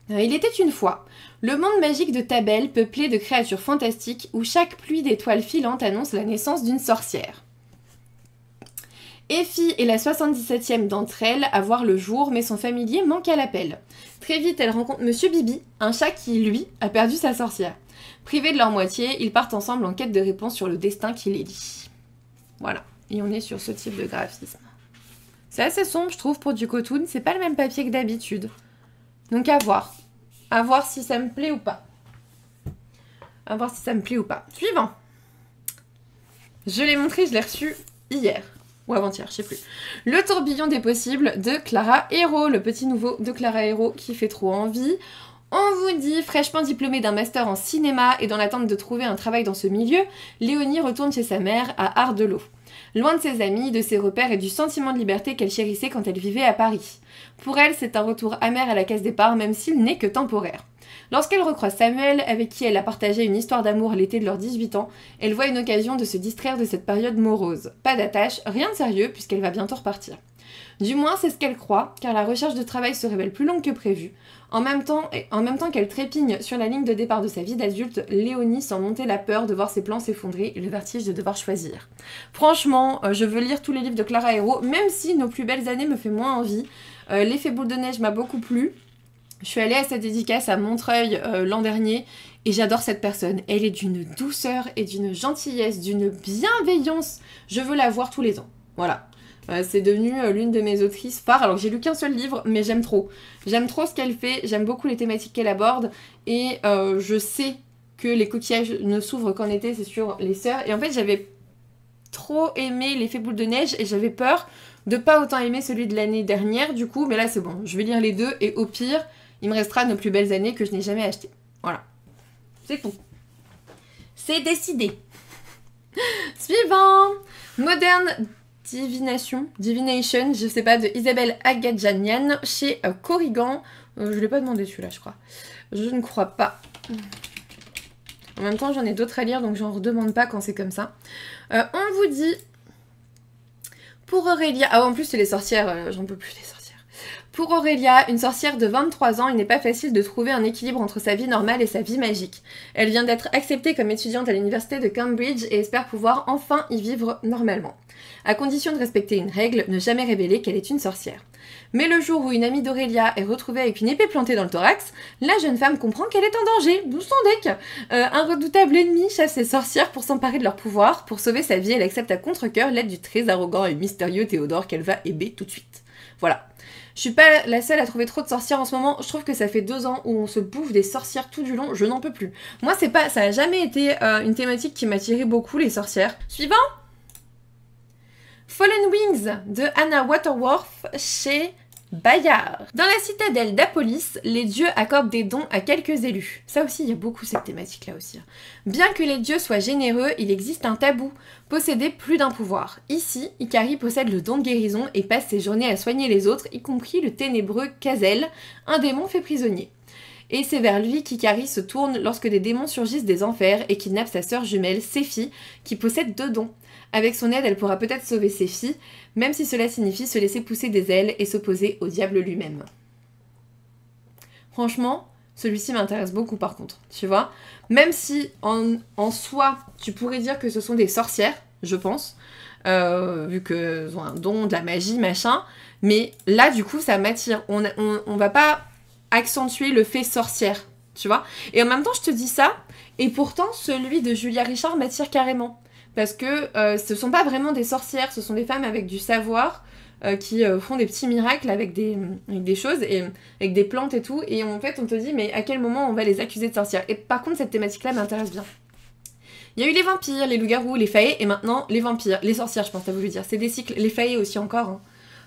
Il était une fois, le monde magique de Tabel peuplé de créatures fantastiques où chaque pluie d'étoiles filantes annonce la naissance d'une sorcière. Effie est la 77e d'entre elles à voir le jour, mais son familier manque à l'appel. Très vite, elle rencontre Monsieur Bibi, un chat qui, lui, a perdu sa sorcière. Privés de leur moitié, ils partent ensemble en quête de réponse sur le destin qui les lie. Voilà, et on est sur ce type de graphisme. C'est assez sombre, je trouve, pour du Cotoon. C'est pas le même papier que d'habitude. Donc à voir. À voir si ça me plaît ou pas. À voir si ça me plaît ou pas. Suivant. Je l'ai montré, je l'ai reçu hier. Ou avant-hier, je sais plus. Le tourbillon des possibles de Clara Hérault. Le petit nouveau de Clara Hérault qui fait trop envie. On vous dit, fraîchement diplômée d'un master en cinéma et dans l'attente de trouver un travail dans ce milieu, Léonie retourne chez sa mère à Ardelot. Loin de ses amis, de ses repères et du sentiment de liberté qu'elle chérissait quand elle vivait à Paris. Pour elle, c'est un retour amer à la case départ, même s'il n'est que temporaire. Lorsqu'elle recroise Samuel, avec qui elle a partagé une histoire d'amour l'été de leurs 18 ans, elle voit une occasion de se distraire de cette période morose. Pas d'attache, rien de sérieux, puisqu'elle va bientôt repartir. Du moins, c'est ce qu'elle croit, car la recherche de travail se révèle plus longue que prévu. En même temps qu'elle trépigne sur la ligne de départ de sa vie d'adulte, Léonie sent monter la peur de voir ses plans s'effondrer et le vertige de devoir choisir. Franchement, je veux lire tous les livres de Clara Hérault, même si Nos plus belles années me fait moins envie. L'effet boule de neige m'a beaucoup plu. Je suis allée à sa dédicace à Montreuil l'an dernier et j'adore cette personne. Elle est d'une douceur et d'une gentillesse, d'une bienveillance. Je veux la voir tous les ans. Voilà. C'est devenu l'une de mes autrices phares. Alors j'ai lu qu'un seul livre, mais j'aime trop. J'aime trop ce qu'elle fait, j'aime beaucoup les thématiques qu'elle aborde. Et je sais que les coquillages ne s'ouvrent qu'en été, c'est sur les sœurs. Et en fait, j'avais trop aimé l'effet boule de neige et j'avais peur de pas autant aimer celui de l'année dernière, du coup. Mais là, c'est bon, je vais lire les deux et au pire, il me restera Nos plus belles années que je n'ai jamais acheté. Voilà. C'est tout. C'est décidé. Suivant. Modern Divination, je sais pas, de Isabelle Agadjanian chez Corrigan. Je l'ai pas demandé celui-là, je crois. Je ne crois pas. En même temps, j'en ai d'autres à lire, donc j'en redemande pas quand c'est comme ça. On vous dit... Pour Aurélia... Ah, en plus, c'est les sorcières, j'en peux plus des sorcières. Pour Aurélia, une sorcière de 23 ans, il n'est pas facile de trouver un équilibre entre sa vie normale et sa vie magique. Elle vient d'être acceptée comme étudiante à l'université de Cambridge et espère pouvoir enfin y vivre normalement. À condition de respecter une règle, ne jamais révéler qu'elle est une sorcière. Mais le jour où une amie d'Aurélia est retrouvée avec une épée plantée dans le thorax, la jeune femme comprend qu'elle est en danger, d'où son deck. Un redoutable ennemi chasse ses sorcières pour s'emparer de leur pouvoir. Pour sauver sa vie, elle accepte à contre-cœur l'aide du très arrogant et mystérieux Théodore qu'elle va aimer tout de suite. Voilà. Je suis pas la seule à trouver trop de sorcières en ce moment. Je trouve que ça fait 2 ans où on se bouffe des sorcières tout du long. Je n'en peux plus. Moi, ça a jamais été une thématique qui m'attirait beaucoup, les sorcières. Suivant. Fallen Wings de Anna Waterworth chez Bayard. Dans la citadelle d'Apolis, les dieux accordent des dons à quelques élus. Ça aussi, il y a beaucoup cette thématique-là aussi. Bien que les dieux soient généreux, il existe un tabou. Posséder plus d'un pouvoir. Ici, Ikari possède le don de guérison et passe ses journées à soigner les autres, y compris le ténébreux Kazel, un démon fait prisonnier. Et c'est vers lui qu'Ikari se tourne lorsque des démons surgissent des enfers et kidnappent sa sœur jumelle, Séphie, qui possède 2 dons. Avec son aide, elle pourra peut-être sauver Séphie, même si cela signifie se laisser pousser des ailes et s'opposer au diable lui-même. Franchement, celui-ci m'intéresse beaucoup par contre, tu vois. Même si en soi, tu pourrais dire que ce sont des sorcières, je pense, vu qu'elles ont un don, de la magie, machin. Mais là, du coup, ça m'attire. On va pas accentuer le fait sorcière, tu vois. Et en même temps, je te dis ça, et pourtant, celui de Julia Richard m'attire carrément. Parce que ce sont pas vraiment des sorcières, ce sont des femmes avec du savoir qui font des petits miracles avec des choses, et avec des plantes et tout. Et en fait, on te dit, mais à quel moment on va les accuser de sorcières? Et par contre, cette thématique-là m'intéresse bien. Il y a eu les vampires, les loups-garous, les faées, et maintenant les vampires. Les sorcières, je pense, t'as voulu dire. C'est des cycles. Les faées aussi encore. Hein.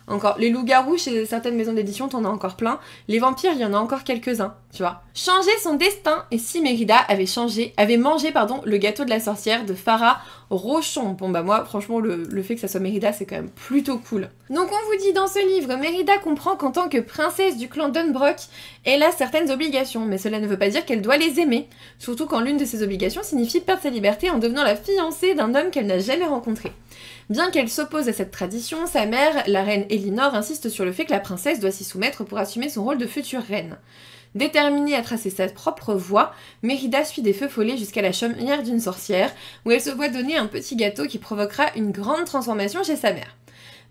Encore. Les loups-garous, chez certaines maisons d'édition, t'en as encore plein. Les vampires, il y en a encore quelques-uns, tu vois. Changer son destin, et si Mérida avait mangé le gâteau de la sorcière de Farah Rochon. Bon bah moi franchement le fait que ça soit Mérida c'est quand même plutôt cool. Donc on vous dit dans ce livre, Mérida comprend qu'en tant que princesse du clan Dunbrook, elle a certaines obligations, mais cela ne veut pas dire qu'elle doit les aimer. Surtout quand l'une de ses obligations signifie perdre sa liberté en devenant la fiancée d'un homme qu'elle n'a jamais rencontré. Bien qu'elle s'oppose à cette tradition, sa mère, la reine Elinor, insiste sur le fait que la princesse doit s'y soumettre pour assumer son rôle de future reine. Déterminée à tracer sa propre voie, Mérida suit des feux follets jusqu'à la chaumière d'une sorcière, où elle se voit donner un petit gâteau qui provoquera une grande transformation chez sa mère.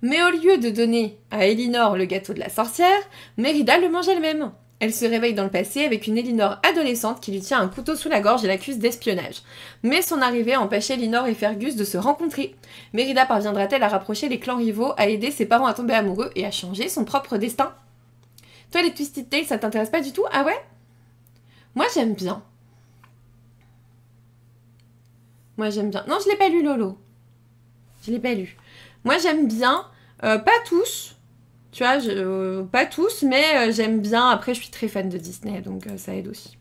Mais au lieu de donner à Elinor le gâteau de la sorcière, Mérida le mange elle-même. Elle se réveille dans le passé avec une Elinor adolescente qui lui tient un couteau sous la gorge et l'accuse d'espionnage. Mais son arrivée empêche Elinor et Fergus de se rencontrer. Mérida parviendra-t-elle à rapprocher les clans rivaux, à aider ses parents à tomber amoureux et à changer son propre destin ? Toi, les Twisted Tales, ça t'intéresse pas du tout? Ah ouais? Moi, j'aime bien. Moi, j'aime bien. Non, je l'ai pas lu, Lolo. Je l'ai pas lu. Moi, j'aime bien. Pas tous. Tu vois, pas tous, mais j'aime bien. Après, je suis très fan de Disney, donc ça aide aussi.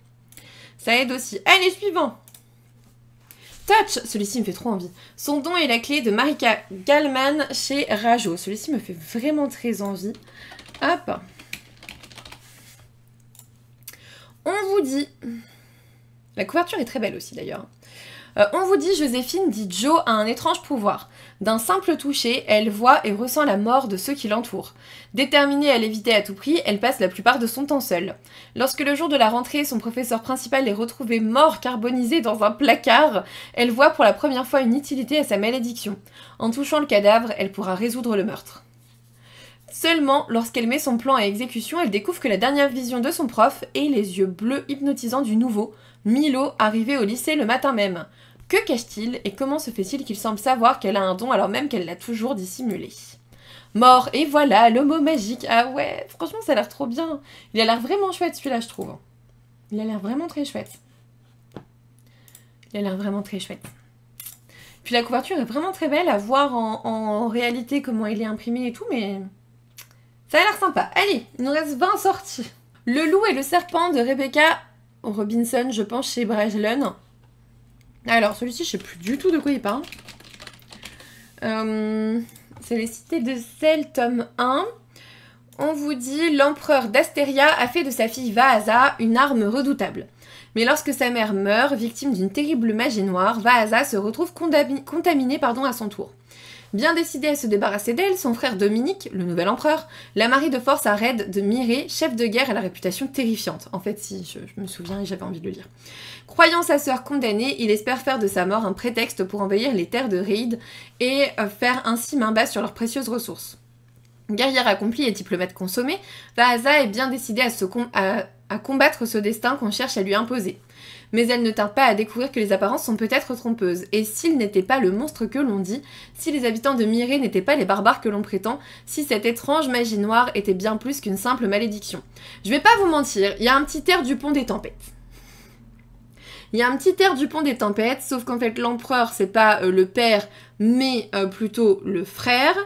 Ça aide aussi. Allez, suivant. Touch, celui-ci me fait trop envie. Son don est la clé de Marika Gallman chez Rajo. Celui-ci me fait vraiment très envie. Hop. On vous dit... La couverture est très belle aussi d'ailleurs. On vous dit, Joséphine dit Jo a un étrange pouvoir. D'un simple toucher, elle voit et ressent la mort de ceux qui l'entourent. Déterminée à l'éviter à tout prix, elle passe la plupart de son temps seule. Lorsque le jour de la rentrée, son professeur principal est retrouvé mort carbonisé dans un placard, elle voit pour la première fois une utilité à sa malédiction. En touchant le cadavre, elle pourra résoudre le meurtre. Seulement, lorsqu'elle met son plan à exécution, elle découvre que la dernière vision de son prof est les yeux bleus hypnotisants du nouveau, Milo, arrivé au lycée le matin même. Que cache-t-il et comment se fait-il qu'il semble savoir qu'elle a un don alors même qu'elle l'a toujours dissimulé? Mort, et voilà, le mot magique. Ah ouais, franchement, ça a l'air trop bien. Il a l'air vraiment chouette celui-là, je trouve. Il a l'air vraiment très chouette. Il a l'air vraiment très chouette. Puis la couverture est vraiment très belle à voir en réalité comment il est imprimé et tout, mais... Ça a l'air sympa. Allez, il nous reste 20 sorties. Le loup et le serpent de Rebecca Robinson, je pense, chez Bragelonne. Alors, celui-ci, je sais plus du tout de quoi il parle. C'est les cités de Sel, tome 1. On vous dit, l'empereur d'Astéria a fait de sa fille Vaasa une arme redoutable. Mais lorsque sa mère meurt, victime d'une terrible magie noire, Vaasa se retrouve contaminée à son tour. Bien décidé à se débarrasser d'elle, son frère Dominique, le nouvel empereur, la marie de force à Red de Miré, chef de guerre à la réputation terrifiante. En fait, si, je me souviens et j'avais envie de le lire. Croyant sa sœur condamnée, il espère faire de sa mort un prétexte pour envahir les terres de Reid et faire ainsi main basse sur leurs précieuses ressources. Guerrière accomplie et diplomate consommée, Vaasa est bien décidée à combattre ce destin qu'on cherche à lui imposer. Mais elle ne tarde pas à découvrir que les apparences sont peut-être trompeuses, et s'il n'était pas le monstre que l'on dit, si les habitants de Miré n'étaient pas les barbares que l'on prétend, si cette étrange magie noire était bien plus qu'une simple malédiction. Je vais pas vous mentir, il y a un petit air du pont des tempêtes. Il y a un petit air du pont des tempêtes, sauf qu'en fait l'empereur c'est pas le père, mais plutôt le frère,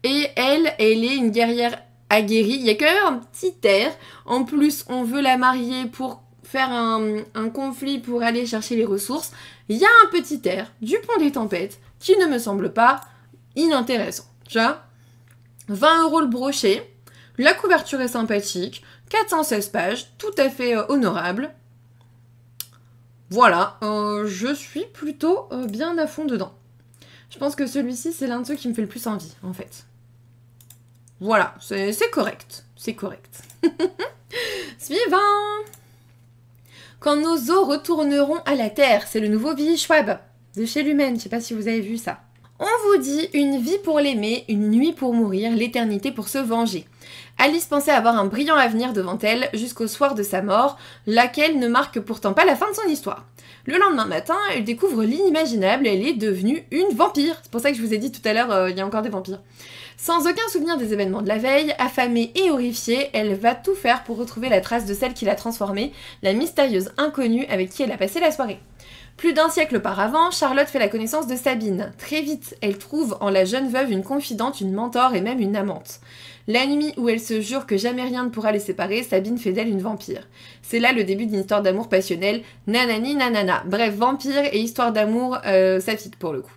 et elle est une guerrière aguerrie, il y a quand même un petit air, en plus on veut la marier pour faire un conflit pour aller chercher les ressources, il y a un petit air du pont des tempêtes qui ne me semble pas inintéressant. Tu vois, 20 € le brochet, la couverture est sympathique, 416 pages, tout à fait honorable. Voilà, je suis plutôt bien à fond dedans. Je pense que celui-ci, c'est l'un de ceux qui me fait le plus envie, en fait. Voilà, c'est correct, c'est correct. Suivant! Quand nos os retourneront à la terre, c'est le nouveau Willy Schwab de chez Lumen, je sais pas si vous avez vu ça. On vous dit une vie pour l'aimer, une nuit pour mourir, l'éternité pour se venger. Alice pensait avoir un brillant avenir devant elle jusqu'au soir de sa mort, laquelle ne marque pourtant pas la fin de son histoire. Le lendemain matin, elle découvre l'inimaginable, elle est devenue une vampire. C'est pour ça que je vous ai dit tout à l'heure, il y a encore des vampires. Sans aucun souvenir des événements de la veille, affamée et horrifiée, elle va tout faire pour retrouver la trace de celle qui l'a transformée, la mystérieuse inconnue avec qui elle a passé la soirée. Plus d'un siècle auparavant, Charlotte fait la connaissance de Sabine. Très vite, elle trouve en la jeune veuve une confidente, une mentor et même une amante. La nuit où elle se jure que jamais rien ne pourra les séparer, Sabine fait d'elle une vampire. C'est là le début d'une histoire d'amour passionnelle, nanani nanana. Bref, vampire et histoire d'amour, ça fit pour le coup.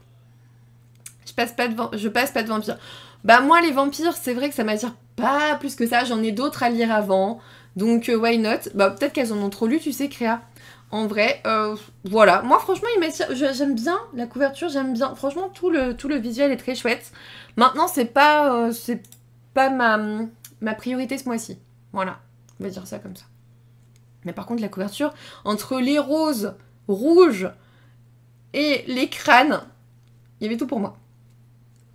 Je passe pas de vampire. Bah moi les vampires, c'est vrai que ça m'attire pas plus que ça, j'en ai d'autres à lire avant, donc why not. Bah peut-être qu'elles en ont trop lu, tu sais, Créa. En vrai, voilà. Moi, franchement, j'aime bien la couverture, j'aime bien. Franchement, tout le visuel est très chouette. Maintenant, c'est pas ma priorité ce mois-ci. Voilà, on va dire ça comme ça. Mais par contre, la couverture, entre les roses, rouges et les crânes, il y avait tout pour moi.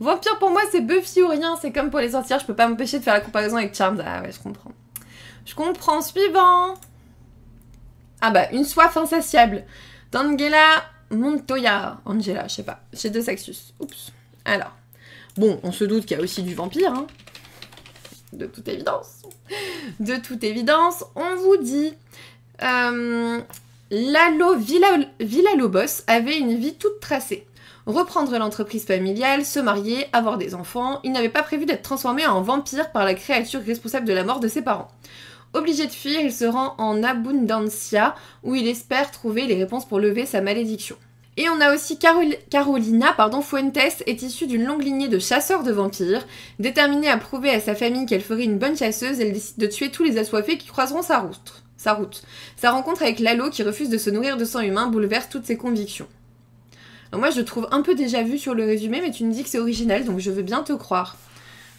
Vampire, pour moi, c'est Buffy ou rien. C'est comme pour les sorcières, je peux pas m'empêcher de faire la comparaison avec Charmed. Ah ouais, je comprends. Je comprends. Suivant. Ah bah, une soif insatiable d'Angela Montoya. Angela, je sais pas. Chez De Saxus. Oups. Alors. Bon, on se doute qu'il y a aussi du vampire, hein. De toute évidence. De toute évidence, on vous dit... Villa-Lobos avait une vie toute tracée. Reprendre l'entreprise familiale, se marier, avoir des enfants. Il n'avait pas prévu d'être transformé en vampire par la créature responsable de la mort de ses parents. Obligé de fuir, il se rend en Abundancia, où il espère trouver les réponses pour lever sa malédiction. Et on a aussi Carolina Fuentes, est issue d'une longue lignée de chasseurs de vampires. Déterminée à prouver à sa famille qu'elle ferait une bonne chasseuse, elle décide de tuer tous les assoiffés qui croiseront sa route. Sa rencontre avec Lalo, qui refuse de se nourrir de sang humain, bouleverse toutes ses convictions. Alors moi, je trouve un peu déjà vu sur le résumé, mais tu me dis que c'est original, donc je veux bien te croire.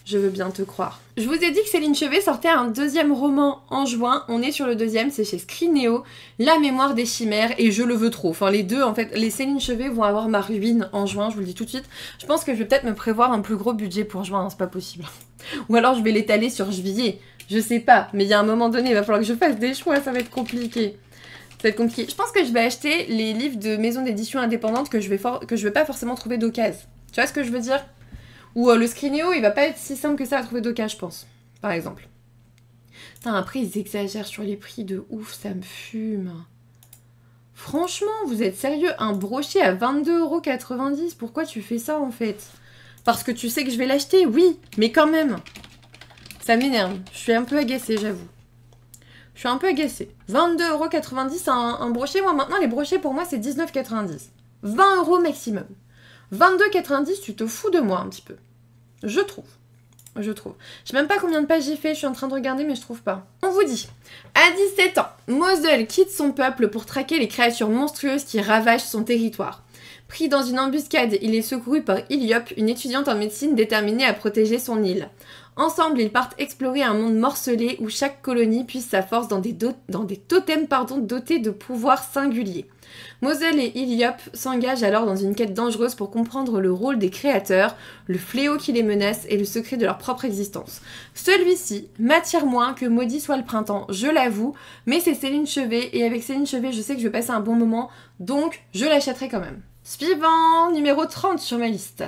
Je veux bien te croire. Je vous ai dit que Céline Chevet sortait un deuxième roman en juin. On est sur le deuxième, c'est chez Scrinéo, La mémoire des chimères, et je le veux trop. Enfin, les deux, en fait, les Céline Chevet vont avoir ma ruine en juin, je vous le dis tout de suite. Je pense que je vais peut-être me prévoir un plus gros budget pour juin, hein, c'est pas possible. Ou alors je vais l'étaler sur juillet. Je sais pas, mais il y a un moment donné, il va falloir que je fasse des choix, ça va être compliqué. Ça va être compliqué. Je pense que je vais acheter les livres de maisons d'édition indépendantes que je vais pas forcément trouver d'occasion. Tu vois ce que je veux dire? Ou le Scrinéo, il va pas être si simple que ça à trouver d'occasion, je pense. Par exemple. Putain, après, ils exagèrent sur les prix de ouf, ça me fume. Franchement, vous êtes sérieux? Un brochet à 22,90 €, pourquoi tu fais ça, en fait? Parce que tu sais que je vais l'acheter, oui, mais quand même. Ça m'énerve. Je suis un peu agacée, j'avoue. Je suis un peu agacée. 22,90 € un brochet. Moi, maintenant, les brochets, pour moi, c'est 19,90 €. 20 € maximum. 22,90 €, tu te fous de moi un petit peu. Je trouve. Je sais même pas combien de pages j'ai fait, je suis en train de regarder, mais je trouve pas. On vous dit, à 17 ans, Mosel quitte son peuple pour traquer les créatures monstrueuses qui ravagent son territoire. Pris dans une embuscade, il est secouru par Iliope, une étudiante en médecine déterminée à protéger son île. Ensemble, ils partent explorer un monde morcelé où chaque colonie puise sa force dans des totems dotés de pouvoirs singuliers. Mosel et Iliope s'engagent alors dans une quête dangereuse pour comprendre le rôle des créateurs, le fléau qui les menace et le secret de leur propre existence. Celui-ci m'attire moins que Maudit soit le printemps, je l'avoue, mais c'est Céline Chevet, et avec Céline Chevet, je sais que je vais passer un bon moment, donc je l'achèterai quand même. Suivant, numéro 30 sur ma liste.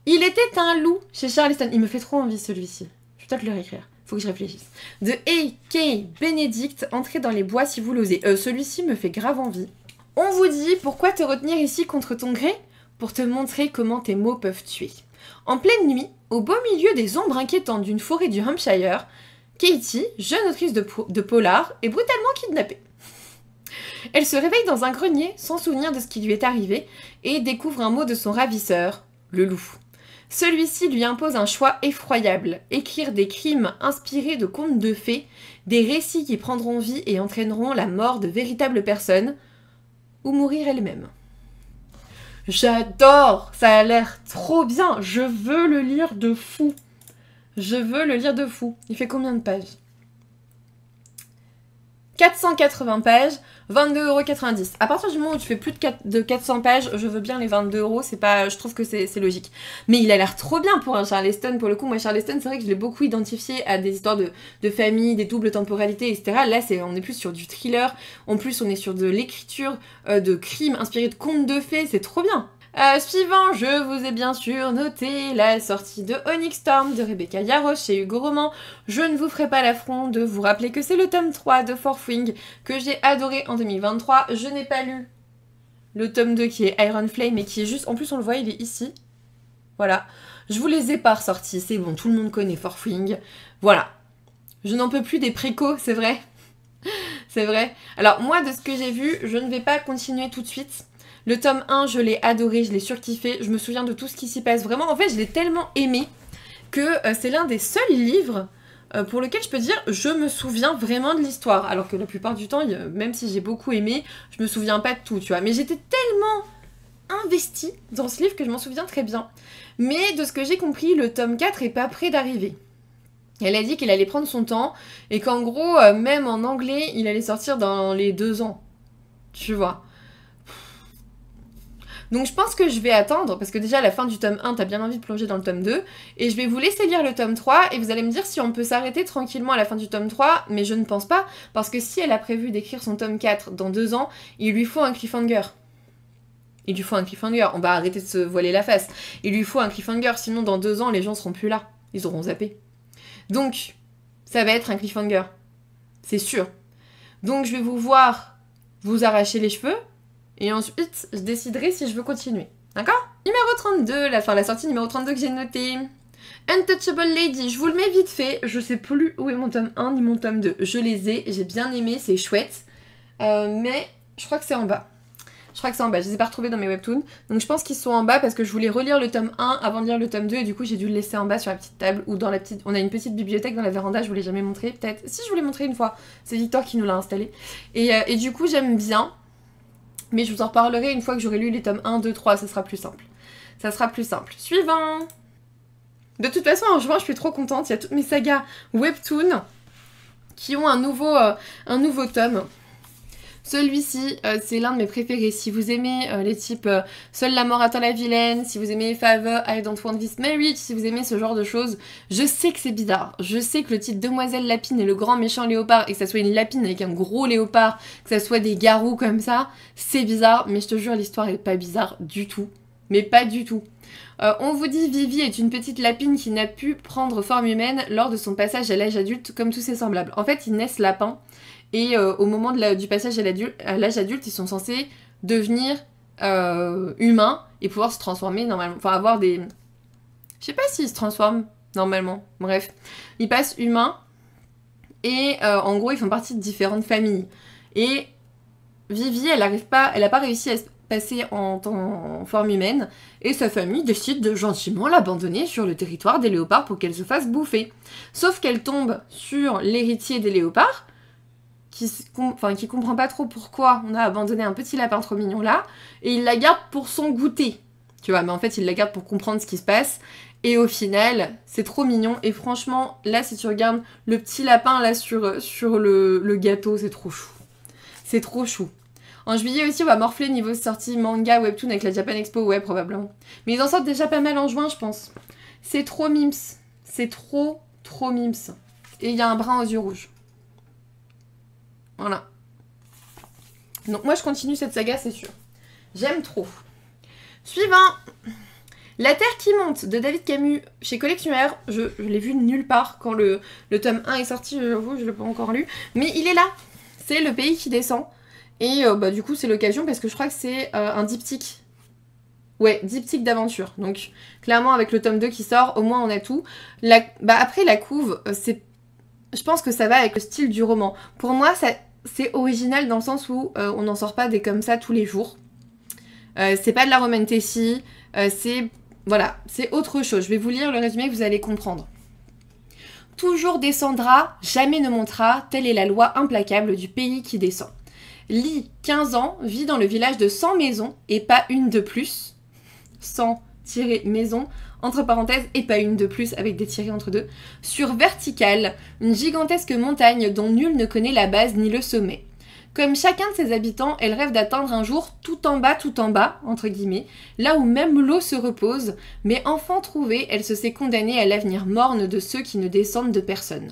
Il était un loup chez Charleston. Il me fait trop envie celui-ci. Je vais peut-être le réécrire. Faut que je réfléchisse. De A.K. Benedict, entrez dans les bois si vous l'osez. Celui-ci me fait grave envie. On vous dit pourquoi te retenir ici contre ton gré? Pour te montrer comment tes mots peuvent tuer. En pleine nuit, au beau milieu des ombres inquiétantes d'une forêt du Hampshire, Katie, jeune autrice de polar, est brutalement kidnappée. Elle se réveille dans un grenier sans souvenir de ce qui lui est arrivé et découvre un mot de son ravisseur, le loup. Celui-ci lui impose un choix effroyable, écrire des crimes inspirés de contes de fées, des récits qui prendront vie et entraîneront la mort de véritables personnes, ou mourir elle-même. J'adore! Ça a l'air trop bien! Je veux le lire de fou! Je veux le lire de fou. Il fait combien de pages? 480 pages, 22,90 €. À partir du moment où tu fais plus de 400 pages, je veux bien les 22 €, c'est pas, je trouve que c'est logique. Mais il a l'air trop bien pour un Charleston, pour le coup. Moi, Charleston, c'est vrai que je l'ai beaucoup identifié à des histoires de famille, des doubles temporalités, etc. Là, on est plus sur du thriller. En plus, on est sur de l'écriture, de crimes inspirés de contes de fées, c'est trop bien. Suivant, je vous ai bien sûr noté la sortie de Onyx Storm de Rebecca Yarros chez Hugo Roman. Je ne vous ferai pas l'affront de vous rappeler que c'est le tome 3 de Fourth Wing que j'ai adoré en 2023. Je n'ai pas lu le tome 2 qui est Iron Flame et qui est juste... En plus, on le voit, il est ici. Voilà. Je vous les ai pas ressortis, c'est bon, tout le monde connaît Forfwing. Voilà. Je n'en peux plus des précos, c'est vrai. C'est vrai. Alors, moi, de ce que j'ai vu, je ne vais pas continuer tout de suite. Le tome 1, je l'ai adoré, je l'ai surkiffé. Je me souviens de tout ce qui s'y passe. Vraiment, en fait, je l'ai tellement aimé que c'est l'un des seuls livres pour lequel je peux dire je me souviens vraiment de l'histoire. Alors que la plupart du temps, même si j'ai beaucoup aimé, je me souviens pas de tout, tu vois. Mais j'étais tellement investie dans ce livre que je m'en souviens très bien. Mais de ce que j'ai compris, le tome 4 est pas prêt d'arriver. Elle a dit qu'il allait prendre son temps et qu'en gros, même en anglais, il allait sortir dans les 2 ans. Tu vois. Donc je pense que je vais attendre, parce que déjà à la fin du tome 1, t'as bien envie de plonger dans le tome 2, et je vais vous laisser lire le tome 3, et vous allez me dire si on peut s'arrêter tranquillement à la fin du tome 3, mais je ne pense pas, parce que si elle a prévu d'écrire son tome 4 dans 2 ans, il lui faut un cliffhanger. Il lui faut un cliffhanger, on va arrêter de se voiler la face. Il lui faut un cliffhanger, sinon dans 2 ans, les gens seront plus là. Ils auront zappé. Donc, ça va être un cliffhanger. C'est sûr. Donc, je vais vous voir vous arracher les cheveux. Et ensuite, je déciderai si je veux continuer. D'accord? Numéro 32, la sortie numéro 32 que j'ai notée. Untouchable Lady, je vous le mets vite fait. Je sais plus où est mon tome 1 ni mon tome 2. Je les ai, j'ai bien aimé, c'est chouette. Mais je crois que c'est en bas. Je crois que c'est en bas, je les ai pas retrouvés dans mes webtoons. Donc je pense qu'ils sont en bas parce que je voulais relire le tome 1 avant de lire le tome 2. Et du coup j'ai dû le laisser en bas sur la petite table ou dans la petite... On a une petite bibliothèque dans la véranda, je vous l'ai jamais montré peut-être. Si, je vous l'ai montré une fois, c'est Victor qui nous l'a installé. Et du coup j'aime bien. Mais je vous en reparlerai une fois que j'aurai lu les tomes 1, 2, 3, ça sera plus simple. Ça sera plus simple. Suivant. De toute façon en juin je suis trop contente, il y a toutes mes sagas webtoon qui ont un nouveau tome. Celui-ci, c'est l'un de mes préférés. Si vous aimez les types Seule la mort attend la vilaine, si vous aimez Favor, I don't want this marriage, si vous aimez ce genre de choses, je sais que c'est bizarre. Je sais que le titre Demoiselle Lapine et le grand méchant léopard, et que ça soit une lapine avec un gros léopard, que ça soit des garous comme ça, c'est bizarre, mais je te jure, l'histoire est pas bizarre du tout. Mais pas du tout. On vous dit Vivi est une petite lapine qui n'a pu prendre forme humaine lors de son passage à l'âge adulte comme tous ses semblables. En fait, ils naissent lapins. Et au moment du passage à l'âge adulte, ils sont censés devenir humains et pouvoir se transformer normalement. Enfin, avoir des... Je sais pas s'ils se transforment normalement. Bref. Ils passent humains et en gros, ils font partie de différentes familles. Et Vivi, elle a pas réussi à se passer en forme humaine et sa famille décide de gentiment l'abandonner sur le territoire des léopards pour qu'elle se fasse bouffer. Sauf qu'elle tombe sur l'héritier des léopards qui comprend pas trop pourquoi on a abandonné un petit lapin trop mignon là, et il la garde pour son goûter. Tu vois, mais en fait, il la garde pour comprendre ce qui se passe, et au final, c'est trop mignon, et franchement, là, si tu regardes le petit lapin là sur le gâteau, c'est trop chou. C'est trop chou. En juillet aussi, on va morfler niveau sortie manga, webtoon avec la Japan Expo, ouais, probablement. Mais ils en sortent déjà pas mal en juin, je pense. C'est trop mims. C'est trop mims. Et il y a un brin aux yeux rouges. Voilà. Donc moi je continue cette saga, c'est sûr. J'aime trop. Suivant. La Terre qui monte de David Camus chez Collectionneur. Je l'ai vu nulle part quand le tome 1 est sorti, j'avoue, je l'ai pas encore lu. Mais il est là. C'est le pays qui descend. Et du coup c'est l'occasion parce que je crois que c'est un diptyque. Ouais, diptyque d'aventure. Donc clairement avec le tome 2 qui sort, au moins on a tout. Après la couve, je pense que ça va avec le style du roman. Pour moi, c'est original dans le sens où on n'en sort pas des comme ça tous les jours. C'est pas de la romantasy, voilà, c'est autre chose. Je vais vous lire le résumé que vous allez comprendre. Toujours descendra, jamais ne montera, telle est la loi implacable du pays qui descend. Lee, 15 ans, vit dans le village de 100 maisons et pas une de plus. 100-maisons, entre parenthèses, et pas une de plus avec des tirés entre deux. Sur Vertical, une gigantesque montagne dont nul ne connaît la base ni le sommet. Comme chacun de ses habitants, elle rêve d'atteindre un jour tout en bas, entre guillemets, là où même l'eau se repose, mais enfant trouvée, elle se sait condamnée à l'avenir morne de ceux qui ne descendent de personne.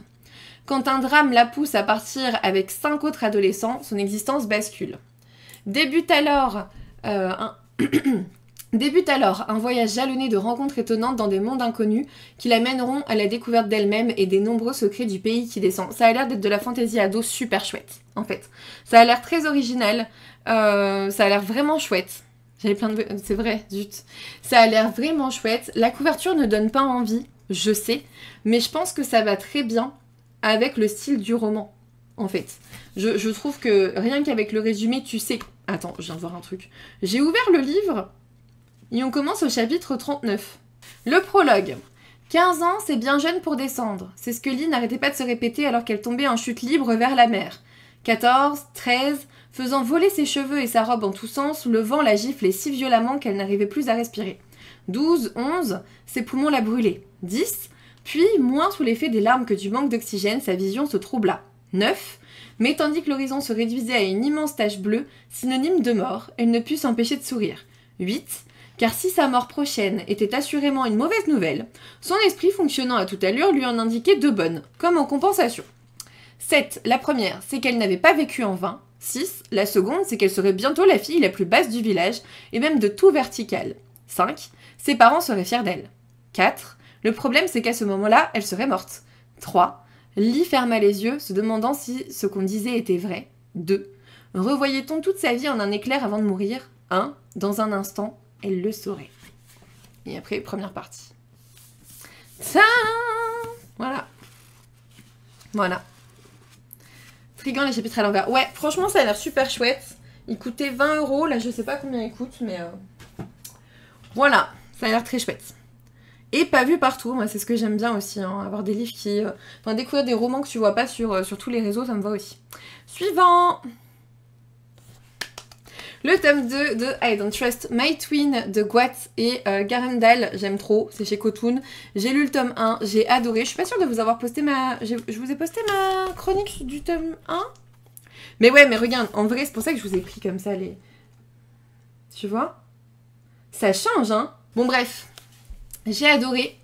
Quand un drame la pousse à partir avec 5 autres adolescents, son existence bascule. Débute alors Débute alors un voyage jalonné de rencontres étonnantes dans des mondes inconnus qui l'amèneront à la découverte d'elle-même et des nombreux secrets du pays qui descend. Ça a l'air d'être de la fantasy ado super chouette, en fait. Ça a l'air très original, ça a l'air vraiment chouette. J'avais plein de... C'est vrai, zut. Ça a l'air vraiment chouette. La couverture ne donne pas envie, je sais, mais je pense que ça va très bien avec le style du roman, en fait. Je trouve que rien qu'avec le résumé, tu sais... Attends, je viens de voir un truc. J'ai ouvert le livre... Et on commence au chapitre 39. Le prologue. 15 ans, c'est bien jeune pour descendre. C'est ce que Lee n'arrêtait pas de se répéter alors qu'elle tombait en chute libre vers la mer. 14, 13, faisant voler ses cheveux et sa robe en tous sens, le vent la giflait si violemment qu'elle n'arrivait plus à respirer. 12, 11, ses poumons la brûlaient. 10, puis, moins sous l'effet des larmes que du manque d'oxygène, sa vision se troubla. 9, mais tandis que l'horizon se réduisait à une immense tache bleue, synonyme de mort, elle ne put s'empêcher de sourire. 8, car si sa mort prochaine était assurément une mauvaise nouvelle, son esprit fonctionnant à toute allure lui en indiquait 2 bonnes, comme en compensation. 7. La première, c'est qu'elle n'avait pas vécu en vain. 6. La seconde, c'est qu'elle serait bientôt la fille la plus basse du village, et même de tout vertical. 5. Ses parents seraient fiers d'elle. 4. Le problème, c'est qu'à ce moment-là, elle serait morte. 3. Lee ferma les yeux, se demandant si ce qu'on disait était vrai. 2. Revoyait-on toute sa vie en un éclair avant de mourir ? 1. Dans un instant, elle le saurait. Et après, première partie. Tadam ! Voilà. Voilà. Trigant les chapitres à l'envers. Ouais, franchement, ça a l'air super chouette. Il coûtait 20 €. Là, je sais pas combien il coûte, mais... Voilà. Ça a l'air très chouette. Et pas vu partout. Moi, c'est ce que j'aime bien aussi. Hein, avoir des livres qui... Enfin, découvrir des romans que tu vois pas sur tous les réseaux, ça me va aussi. Suivant. Le tome 2 de I Don't Trust My Twin de Guatt et Garendal, j'aime trop, c'est chez Kotun. J'ai lu le tome 1, j'ai adoré. Je suis pas sûre de vous avoir posté je vous ai posté ma chronique du tome 1. Mais ouais, mais regarde, en vrai, c'est pour ça que je vous ai pris comme ça les... Tu vois ? Ça change, hein ? Bon, bref, j'ai adoré.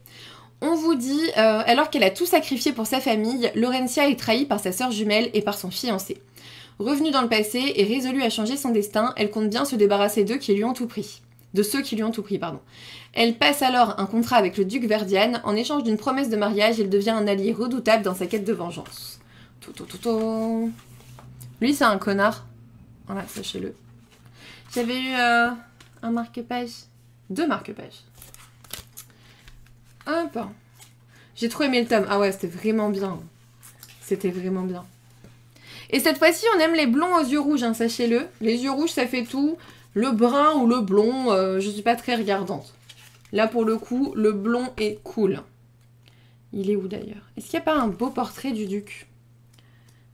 On vous dit, alors qu'elle a tout sacrifié pour sa famille, Laurentia est trahie par sa sœur jumelle et par son fiancé. Revenue dans le passé et résolue à changer son destin, elle compte bien se débarrasser d'eux qui lui ont tout pris. De ceux qui lui ont tout pris, pardon. Elle passe alors un contrat avec le duc Verdian. En échange d'une promesse de mariage, il devient un allié redoutable dans sa quête de vengeance. Lui, c'est un connard. Voilà, sachez-le. J'avais eu un marque-page. 2 marque-pages. Hop. J'ai trop aimé le tome. Ah ouais, c'était vraiment bien. C'était vraiment bien. Et cette fois-ci, on aime les blonds aux yeux rouges, hein, sachez-le. Les yeux rouges, ça fait tout. Le brun ou le blond, je suis pas très regardante. Là, pour le coup, le blond est cool. Il est où, d'ailleurs? Est-ce qu'il n'y a pas un beau portrait du duc?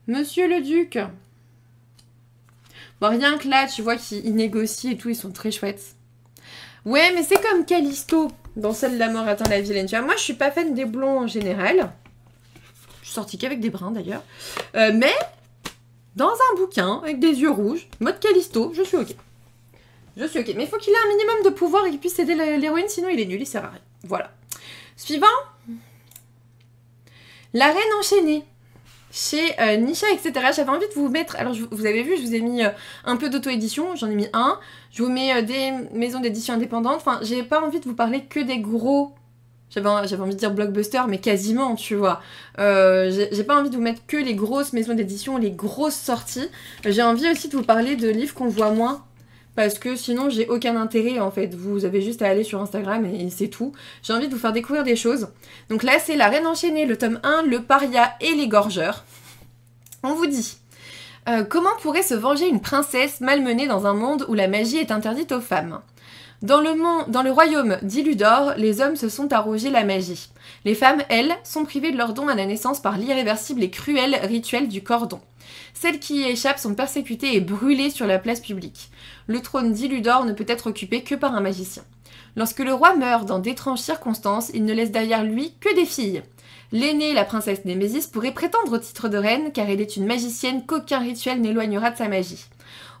Monsieur le duc. Bon, rien que là, tu vois qu'ils négocient et tout, ils sont très chouettes. Ouais, mais c'est comme Callisto dans Celle de la mort atteint la vilaine. Tu vois, moi, je suis pas fan des blonds en général. Je suis sortie qu'avec des bruns, d'ailleurs. Mais... dans un bouquin, avec des yeux rouges, mode Callisto, je suis ok. Je suis ok. Mais il faut qu'il ait un minimum de pouvoir et qu'il puisse aider l'héroïne, sinon il est nul, il sert à rien. Voilà. Suivant. La Reine enchaînée. Chez Nisha, etc. J'avais envie de vous mettre... Alors, vous avez vu, je vous ai mis un peu d'auto-édition. J'en ai mis un. Je vous mets des maisons d'édition indépendantes. Enfin, j'ai pas envie de vous parler que des gros... J'avais envie de dire blockbuster, mais quasiment, tu vois. J'ai pas envie de vous mettre que les grosses maisons d'édition, les grosses sorties. J'ai envie aussi de vous parler de livres qu'on voit moins. Parce que sinon, j'ai aucun intérêt, en fait. Vous avez juste à aller sur Instagram et c'est tout. J'ai envie de vous faire découvrir des choses. Donc là, c'est La Reine enchaînée, le tome 1, Le paria et l'égorgeur. On vous dit... comment pourrait se venger une princesse malmenée dans un monde où la magie est interdite aux femmes ? Dans le royaume d'Iludor, les hommes se sont arrogés la magie. Les femmes, elles, sont privées de leur don à la naissance par l'irréversible et cruel rituel du cordon. Celles qui y échappent sont persécutées et brûlées sur la place publique. Le trône d'Iludor ne peut être occupé que par un magicien. Lorsque le roi meurt dans d'étranges circonstances, il ne laisse derrière lui que des filles. L'aînée, la princesse Némésis, pourrait prétendre au titre de reine car elle est une magicienne qu'aucun rituel n'éloignera de sa magie.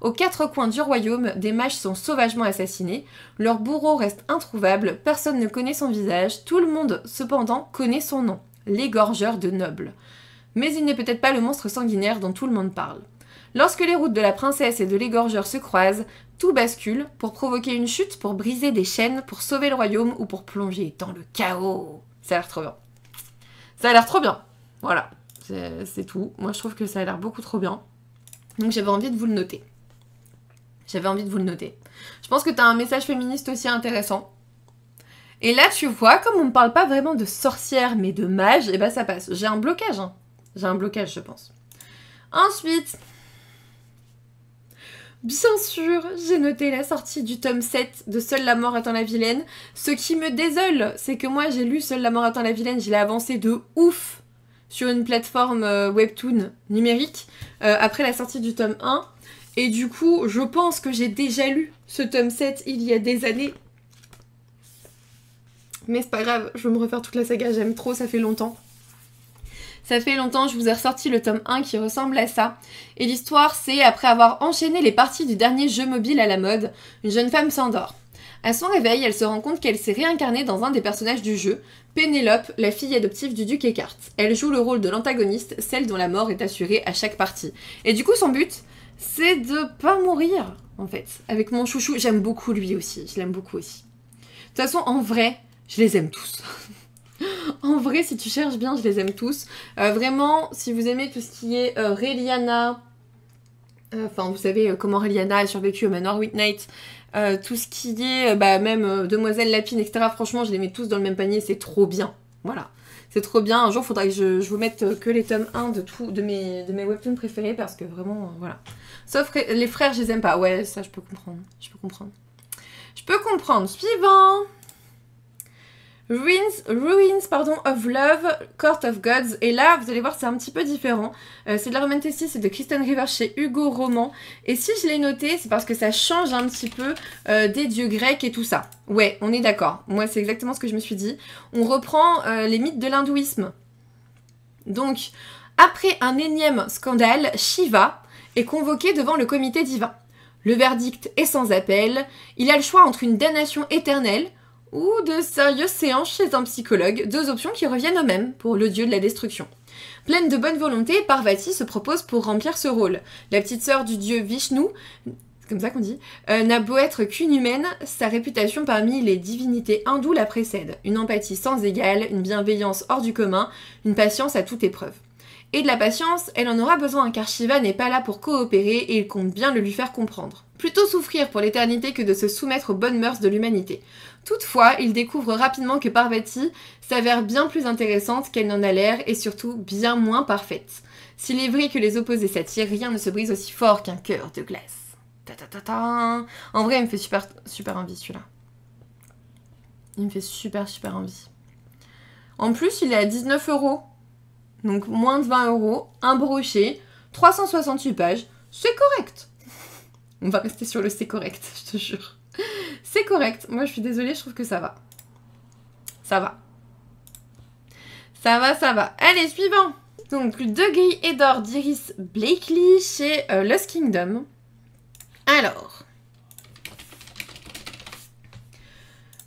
Aux 4 coins du royaume, des mages sont sauvagement assassinés, leur bourreau reste introuvable, personne ne connaît son visage, tout le monde cependant connaît son nom, l'égorgeur de nobles. Mais il n'est peut-être pas le monstre sanguinaire dont tout le monde parle. Lorsque les routes de la princesse et de l'égorgeur se croisent, tout bascule pour provoquer une chute, pour briser des chaînes, pour sauver le royaume ou pour plonger dans le chaos. Ça a l'air trop bien. Ça a l'air trop bien. Voilà, c'est tout. Moi, je trouve que ça a l'air beaucoup trop bien. Donc, j'avais envie de vous le noter. J'avais envie de vous le noter. Je pense que tu as un message féministe aussi intéressant. Et là, tu vois, comme on ne parle pas vraiment de sorcière, mais de mage, et ben ça passe. J'ai un blocage, hein. J'ai un blocage, je pense. Ensuite... Bien sûr, j'ai noté la sortie du tome 7 de Seule la mort attend la vilaine. Ce qui me désole, c'est que moi j'ai lu Seule la mort attend la vilaine, je l'ai avancé de ouf sur une plateforme webtoon numérique après la sortie du tome 1. Et du coup, je pense que j'ai déjà lu ce tome 7 il y a des années. Mais c'est pas grave, je vais me refaire toute la saga, j'aime trop, ça fait longtemps. Ça fait longtemps, je vous ai ressorti le tome 1 qui ressemble à ça. Et l'histoire, c'est après avoir enchaîné les parties du dernier jeu mobile à la mode, une jeune femme s'endort. À son réveil, elle se rend compte qu'elle s'est réincarnée dans un des personnages du jeu, Pénélope, la fille adoptive du duc Eckhart. Elle joue le rôle de l'antagoniste, celle dont la mort est assurée à chaque partie. Et du coup, son but, c'est de pas mourir, en fait. Avec mon chouchou, j'aime beaucoup lui aussi, je l'aime beaucoup aussi. De toute façon, en vrai, je les aime tous. En vrai, si tu cherches bien, je les aime tous. Vraiment, si vous aimez tout ce qui est Reliana, enfin, vous savez comment Reliana a survécu au manoir White tout ce qui est, même Demoiselle Lapine, etc. Franchement, je les mets tous dans le même panier, c'est trop bien. Voilà, c'est trop bien. Un jour, il faudra que je vous mette que les tomes 1 de mes webtoons préférés, parce que vraiment, voilà. Sauf les frères, je les aime pas. Ouais, ça, je peux comprendre. Je peux comprendre. Suivant. Ruins of Love, Court of Gods. Et là, vous allez voir, c'est un petit peu différent. C'est de la romantasy, c'est de Kristen Rivers chez Hugo Roman. Et si je l'ai noté, c'est parce que ça change un petit peu des dieux grecs et tout ça. Ouais, on est d'accord. Moi, c'est exactement ce que je me suis dit. On reprend les mythes de l'hindouisme. Donc, après un énième scandale, Shiva est convoqué devant le comité divin. Le verdict est sans appel. Il a le choix entre une damnation éternelle ou de sérieuses séances chez un psychologue, deux options qui reviennent aux mêmes pour le dieu de la destruction. Pleine de bonne volonté, Parvati se propose pour remplir ce rôle. La petite sœur du dieu Vishnu, c'est comme ça qu'on dit, n'a beau être qu'une humaine, sa réputation parmi les divinités hindoues la précède. Une empathie sans égale, une bienveillance hors du commun, une patience à toute épreuve. Et de la patience, elle en aura besoin car Shiva n'est pas là pour coopérer et il compte bien le lui faire comprendre. Plutôt souffrir pour l'éternité que de se soumettre aux bonnes mœurs de l'humanité. Toutefois, il découvre rapidement que Parvati s'avère bien plus intéressante qu'elle n'en a l'air et surtout bien moins parfaite. S'il est vrai que les opposés s'attirent, rien ne se brise aussi fort qu'un cœur de glace. En vrai, il me fait super envie celui-là. Il me fait super envie. En plus, il est à 19 €. Donc moins de 20 €, un brochet, 368 pages, c'est correct. On va rester sur le c'est correct, je te jure. C'est correct. Moi, je suis désolée, je trouve que ça va. Ça va. Allez, suivant. Donc, De gris et d'or d'Iris Blakely chez Lost Kingdom. Alors.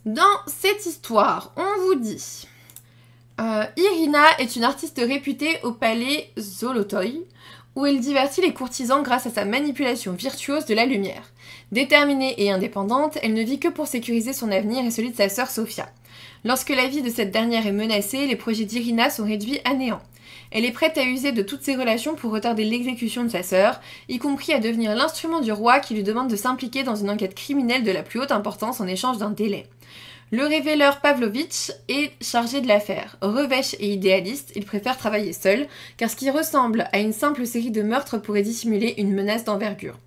Dans cette histoire, on vous dit... Irina est une artiste réputée au palais Zolotoy, où elle divertit les courtisans grâce à sa manipulation virtuose de la lumière. Déterminée et indépendante, elle ne vit que pour sécuriser son avenir et celui de sa sœur Sophia. Lorsque la vie de cette dernière est menacée, les projets d'Irina sont réduits à néant. Elle est prête à user de toutes ses relations pour retarder l'exécution de sa sœur, y compris à devenir l'instrument du roi qui lui demande de s'impliquer dans une enquête criminelle de la plus haute importance en échange d'un délai. Le révéleur Pavlovitch est chargé de l'affaire. Revêche et idéaliste, il préfère travailler seul, car ce qui ressemble à une simple série de meurtres pourrait dissimuler une menace d'envergure.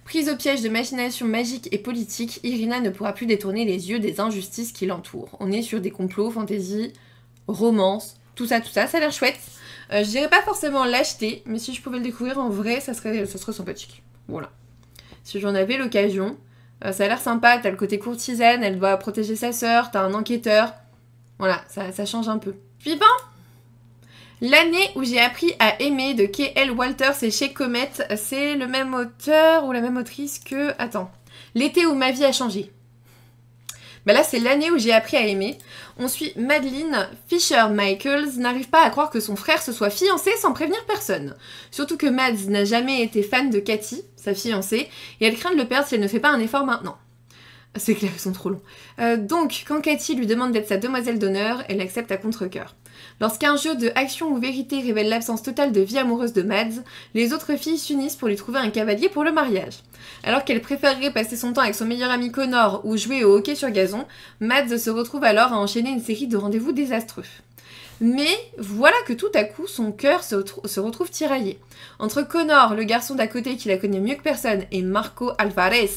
Prise au piège de machinations magiques et politiques, Irina ne pourra plus détourner les yeux des injustices qui l'entourent. On est sur des complots, fantaisie, romance, tout ça, ça a l'air chouette. Je dirais pas forcément l'acheter, mais si je pouvais le découvrir en vrai, ça serait sympathique. Voilà. Si j'en avais l'occasion... ça a l'air sympa, t'as le côté courtisane, elle doit protéger sa sœur, t'as un enquêteur. Voilà, ça change un peu. Suivant. L'année où j'ai appris à aimer de K.L. Walters et chez Comet, c'est le même auteur ou la même autrice que... Attends. L'été où ma vie a changé. Bah là, c'est l'année où j'ai appris à aimer. On suit Madeline Fisher-Michaels, n'arrive pas à croire que son frère se soit fiancé sans prévenir personne. Surtout que Mads n'a jamais été fan de Cathy, sa fiancée, et elle craint de le perdre si elle ne fait pas un effort maintenant. C'est clair, ils sont trop longs. Donc, quand Cathy lui demande d'être sa demoiselle d'honneur, elle accepte à contre-cœur. Lorsqu'un jeu de action ou vérité révèle l'absence totale de vie amoureuse de Mads, les autres filles s'unissent pour lui trouver un cavalier pour le mariage. Alors qu'elle préférerait passer son temps avec son meilleur ami Connor ou jouer au hockey sur gazon, Mads se retrouve alors à enchaîner une série de rendez-vous désastreux. Mais voilà que tout à coup, son cœur se retrouve tiraillé. Entre Connor, le garçon d'à côté qui la connaît mieux que personne, et Marco Alvarez,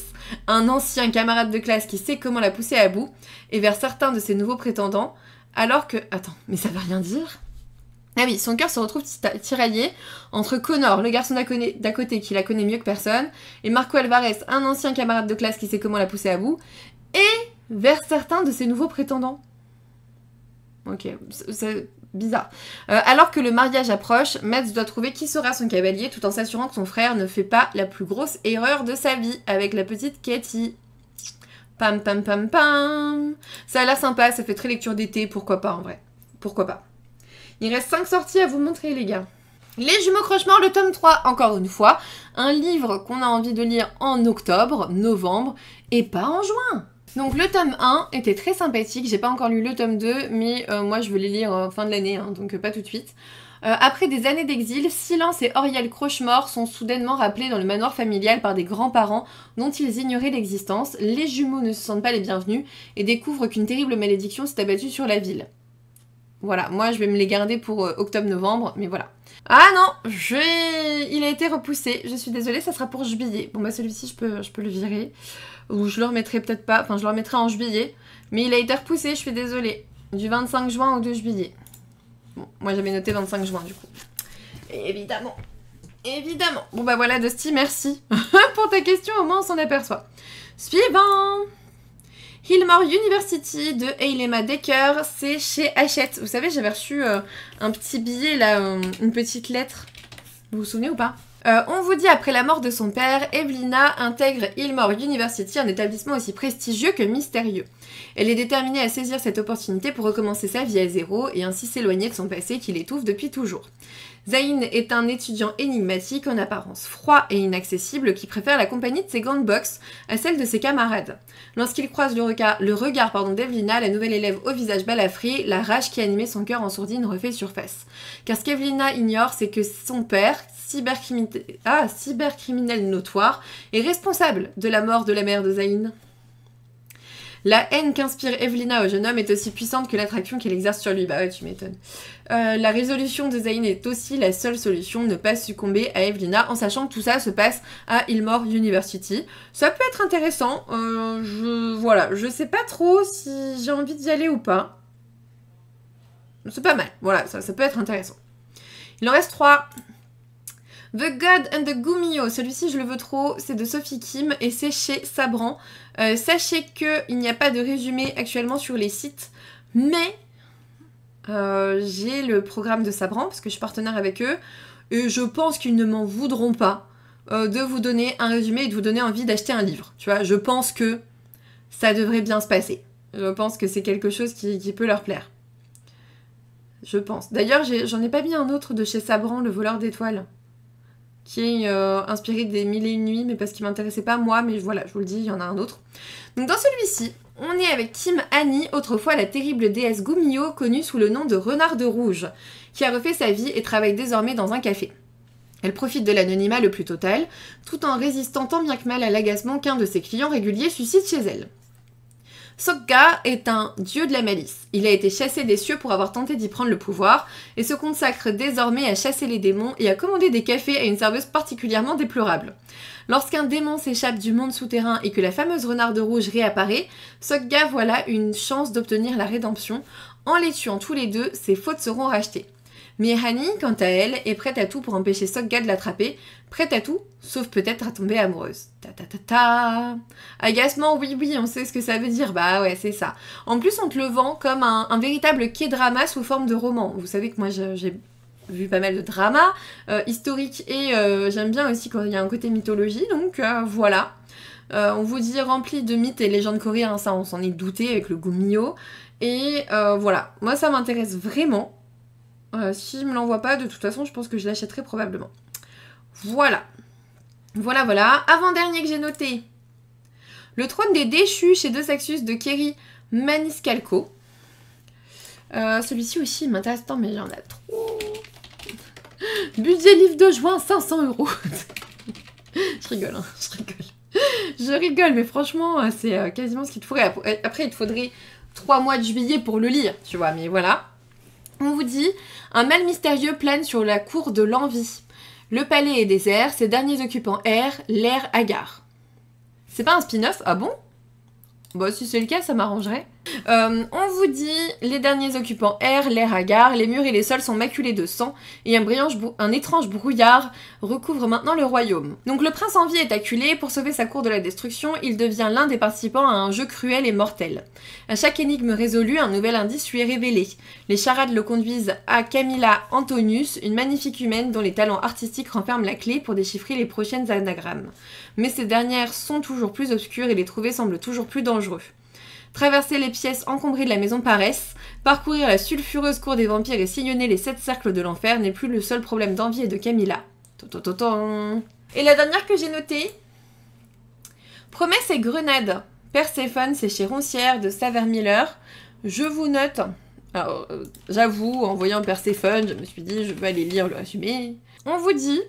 un ancien camarade de classe qui sait comment la pousser à bout, et vers certains de ses nouveaux prétendants, alors que... Attends, mais ça veut rien dire? Ah oui, son cœur se retrouve tiraillé entre Connor, le garçon d'à côté qui la connaît mieux que personne, et Marco Alvarez, un ancien camarade de classe qui sait comment la pousser à bout, et vers certains de ses nouveaux prétendants. Ok, c'est bizarre. Alors que le mariage approche, Mads doit trouver qui sera son cavalier tout en s'assurant que son frère ne fait pas la plus grosse erreur de sa vie avec la petite Cathy. Pam pam pam pam. Ça a l'air sympa, ça fait très lecture d'été, pourquoi pas en vrai. Pourquoi pas. Il reste 5 sorties à vous montrer les gars. Les Jumeaux Croche-Mort, le tome 3, encore une fois. Un livre qu'on a envie de lire en octobre, novembre, et pas en juin. Donc le tome 1 était très sympathique, j'ai pas encore lu le tome 2, mais moi je veux les lire fin de l'année, hein, donc pas tout de suite. Après des années d'exil, Silence et Auriel Croche-Mort sont soudainement rappelés dans le manoir familial par des grands-parents dont ils ignoraient l'existence. Les jumeaux ne se sentent pas les bienvenus et découvrent qu'une terrible malédiction s'est abattue sur la ville. Voilà, moi je vais me les garder pour octobre-novembre, mais voilà. Ah non, il a été repoussé, je suis désolée, ça sera pour juillet. Bon bah celui-ci je peux le virer. Ou je le remettrai peut-être pas, enfin je le remettrai en juillet. Mais il a été repoussé, je suis désolée. Du 25 juin au 2 juillet. Bon, moi j'avais noté 25 juin du coup. Et évidemment. Évidemment. Bon bah voilà Dusty, merci. Pour ta question, au moins on s'en aperçoit. Suivant. Hillmore University de Eilema Decker, c'est chez Hachette. Vous savez, j'avais reçu un petit billet là, une petite lettre. Vous vous souvenez ou pas? On vous dit après la mort de son père, Evelina intègre Hillmore University, un établissement aussi prestigieux que mystérieux. Elle est déterminée à saisir cette opportunité pour recommencer sa vie à zéro et ainsi s'éloigner de son passé qui l'étouffe depuis toujours. Zayn est un étudiant énigmatique en apparence froid et inaccessible qui préfère la compagnie de ses grandes box à celle de ses camarades. Lorsqu'il croise le regard d'Evelina, la nouvelle élève au visage balafré, la rage qui animait son cœur en sourdine refait surface. Car ce qu'Evelina ignore, c'est que son père, cybercriminel notoire, est responsable de la mort de la mère de Zayn. La haine qu'inspire Evelina au jeune homme est aussi puissante que l'attraction qu'elle exerce sur lui. Bah ouais, tu m'étonnes. La résolution de Zayn est aussi la seule solution, ne pas succomber à Evelina, en sachant que tout ça se passe à Hillmore University. Ça peut être intéressant. Voilà, je sais pas trop si j'ai envie d'y aller ou pas. C'est pas mal. Voilà, ça peut être intéressant. Il en reste 3. The God and the Gumio, celui-ci je le veux trop, c'est de Sophie Kim et c'est chez Sabran. Sachez qu'il n'y a pas de résumé actuellement sur les sites, mais j'ai le programme de Sabran parce que je suis partenaire avec eux et je pense qu'ils ne m'en voudront pas de vous donner un résumé et de vous donner envie d'acheter un livre. Tu vois, je pense que ça devrait bien se passer. Je pense que c'est quelque chose qui peut leur plaire. Je pense. D'ailleurs, j'en ai pas mis un autre de chez Sabran, le voleur d'étoiles, qui est inspiré des 1001 nuits, mais parce qu'il m'intéressait pas moi, mais voilà, je vous le dis, il y en a un autre. Donc dans celui-ci, on est avec Kim Annie, autrefois la terrible déesse Gumio, connue sous le nom de Renard de Rouge, qui a refait sa vie et travaille désormais dans un café. Elle profite de l'anonymat le plus total, tout en résistant tant bien que mal à l'agacement qu'un de ses clients réguliers suscite chez elle. Sokka est un dieu de la malice. Il a été chassé des cieux pour avoir tenté d'y prendre le pouvoir et se consacre désormais à chasser les démons et à commander des cafés à une serveuse particulièrement déplorable. Lorsqu'un démon s'échappe du monde souterrain et que la fameuse renarde rouge réapparaît, Sokka voit là une chance d'obtenir la rédemption. En les tuant tous les deux, ses fautes seront rachetées. Mihani, quant à elle, est prête à tout pour empêcher Sokka de l'attraper, prête à tout, sauf peut-être à tomber amoureuse. Ta ta ta ta. Agacement, oui, on sait ce que ça veut dire, bah ouais, c'est ça. En plus, on te le vend comme un véritable K-drama sous forme de roman. Vous savez que moi, j'ai vu pas mal de dramas historiques et j'aime bien aussi quand il y a un côté mythologie, donc voilà. On vous dit rempli de mythes et légendes coréennes, ça on s'en est douté avec le goût Mio. Et voilà, moi ça m'intéresse vraiment. S'il me l'envoie pas, de toute façon, je pense que je l'achèterai probablement. Voilà. Voilà. Avant-dernier que j'ai noté. Le trône des déchus chez Deux Axus de Kerry Maniscalco. Celui-ci aussi m'intéresse tant, mais il y en a trop. Budget livre de juin, 500 €. Je rigole, Je rigole, mais franchement, c'est quasiment ce qu'il te faudrait. Après, il te faudrait 3 mois de juillet pour le lire, tu vois, mais voilà. On vous dit, un mal mystérieux plane sur la cour de l'envie. Le palais est désert, ses derniers occupants errent, l'air hagard. C'est pas un spin-off? Ah bon? Bon, si c'est le cas, ça m'arrangerait. On vous dit, les derniers occupants errent, l'air hagard, les murs et les sols sont maculés de sang, et un étrange brouillard recouvre maintenant le royaume. Donc le prince en vie est acculé, pour sauver sa cour de la destruction, il devient l'un des participants à un jeu cruel et mortel. À chaque énigme résolue, un nouvel indice lui est révélé. Les charades le conduisent à Camilla Antonius, une magnifique humaine dont les talents artistiques renferment la clé pour déchiffrer les prochaines anagrammes. Mais ces dernières sont toujours plus obscures et les trouver semble toujours plus dangereux. Traverser les pièces encombrées de la maison Paresse, parcourir la sulfureuse cour des vampires et sillonner les 7 cercles de l'enfer n'est plus le seul problème d'envie et de Camilla. Et la dernière que j'ai notée, Promesse et Grenade. Perséphone, c'est chez Roncière de Savermiller. Je vous note. Alors, j'avoue, en voyant Perséphone, je me suis dit, je vais aller lire le résumé. On vous dit,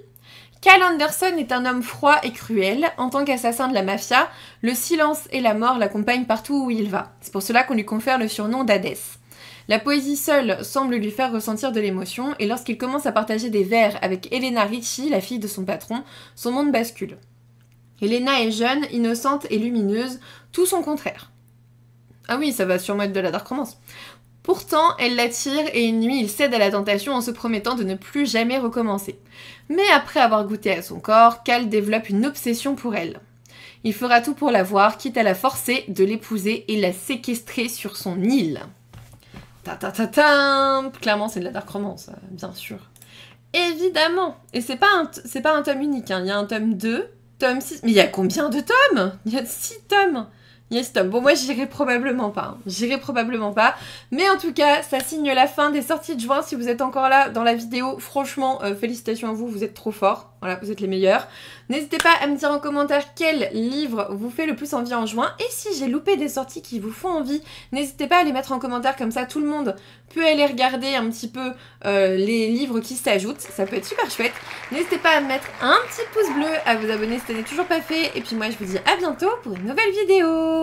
Cal Anderson est un homme froid et cruel. En tant qu'assassin de la mafia, le silence et la mort l'accompagnent partout où il va. C'est pour cela qu'on lui confère le surnom d'Hadès. La poésie seule semble lui faire ressentir de l'émotion, et lorsqu'il commence à partager des vers avec Elena Ricci, la fille de son patron, son monde bascule. Elena est jeune, innocente et lumineuse, tout son contraire. Ah oui, ça va sûrement être de la dark romance. Pourtant, elle l'attire et une nuit, il cède à la tentation en se promettant de ne plus jamais recommencer. Mais après avoir goûté à son corps, Cal développe une obsession pour elle. Il fera tout pour la voir, quitte à la forcer de l'épouser et la séquestrer sur son île. Clairement, c'est de la dark romance, bien sûr. Évidemment. Et c'est pas un tome unique, hein. Il y a un tome 2, tome 6... Mais il y a combien de tomes? Il y a 6 tomes. Yes, Tom. Bon, moi, j'irai probablement pas. Mais en tout cas, ça signe la fin des sorties de juin. Si vous êtes encore là dans la vidéo, franchement, félicitations à vous. Vous êtes trop forts. Voilà, vous êtes les meilleurs. N'hésitez pas à me dire en commentaire quel livre vous fait le plus envie en juin. Et si j'ai loupé des sorties qui vous font envie, n'hésitez pas à les mettre en commentaire. Comme ça, tout le monde peut aller regarder un petit peu les livres qui s'ajoutent. Ça peut être super chouette. N'hésitez pas à mettre un petit pouce bleu, à vous abonner si ce n'est toujours pas fait. Et puis moi, je vous dis à bientôt pour une nouvelle vidéo.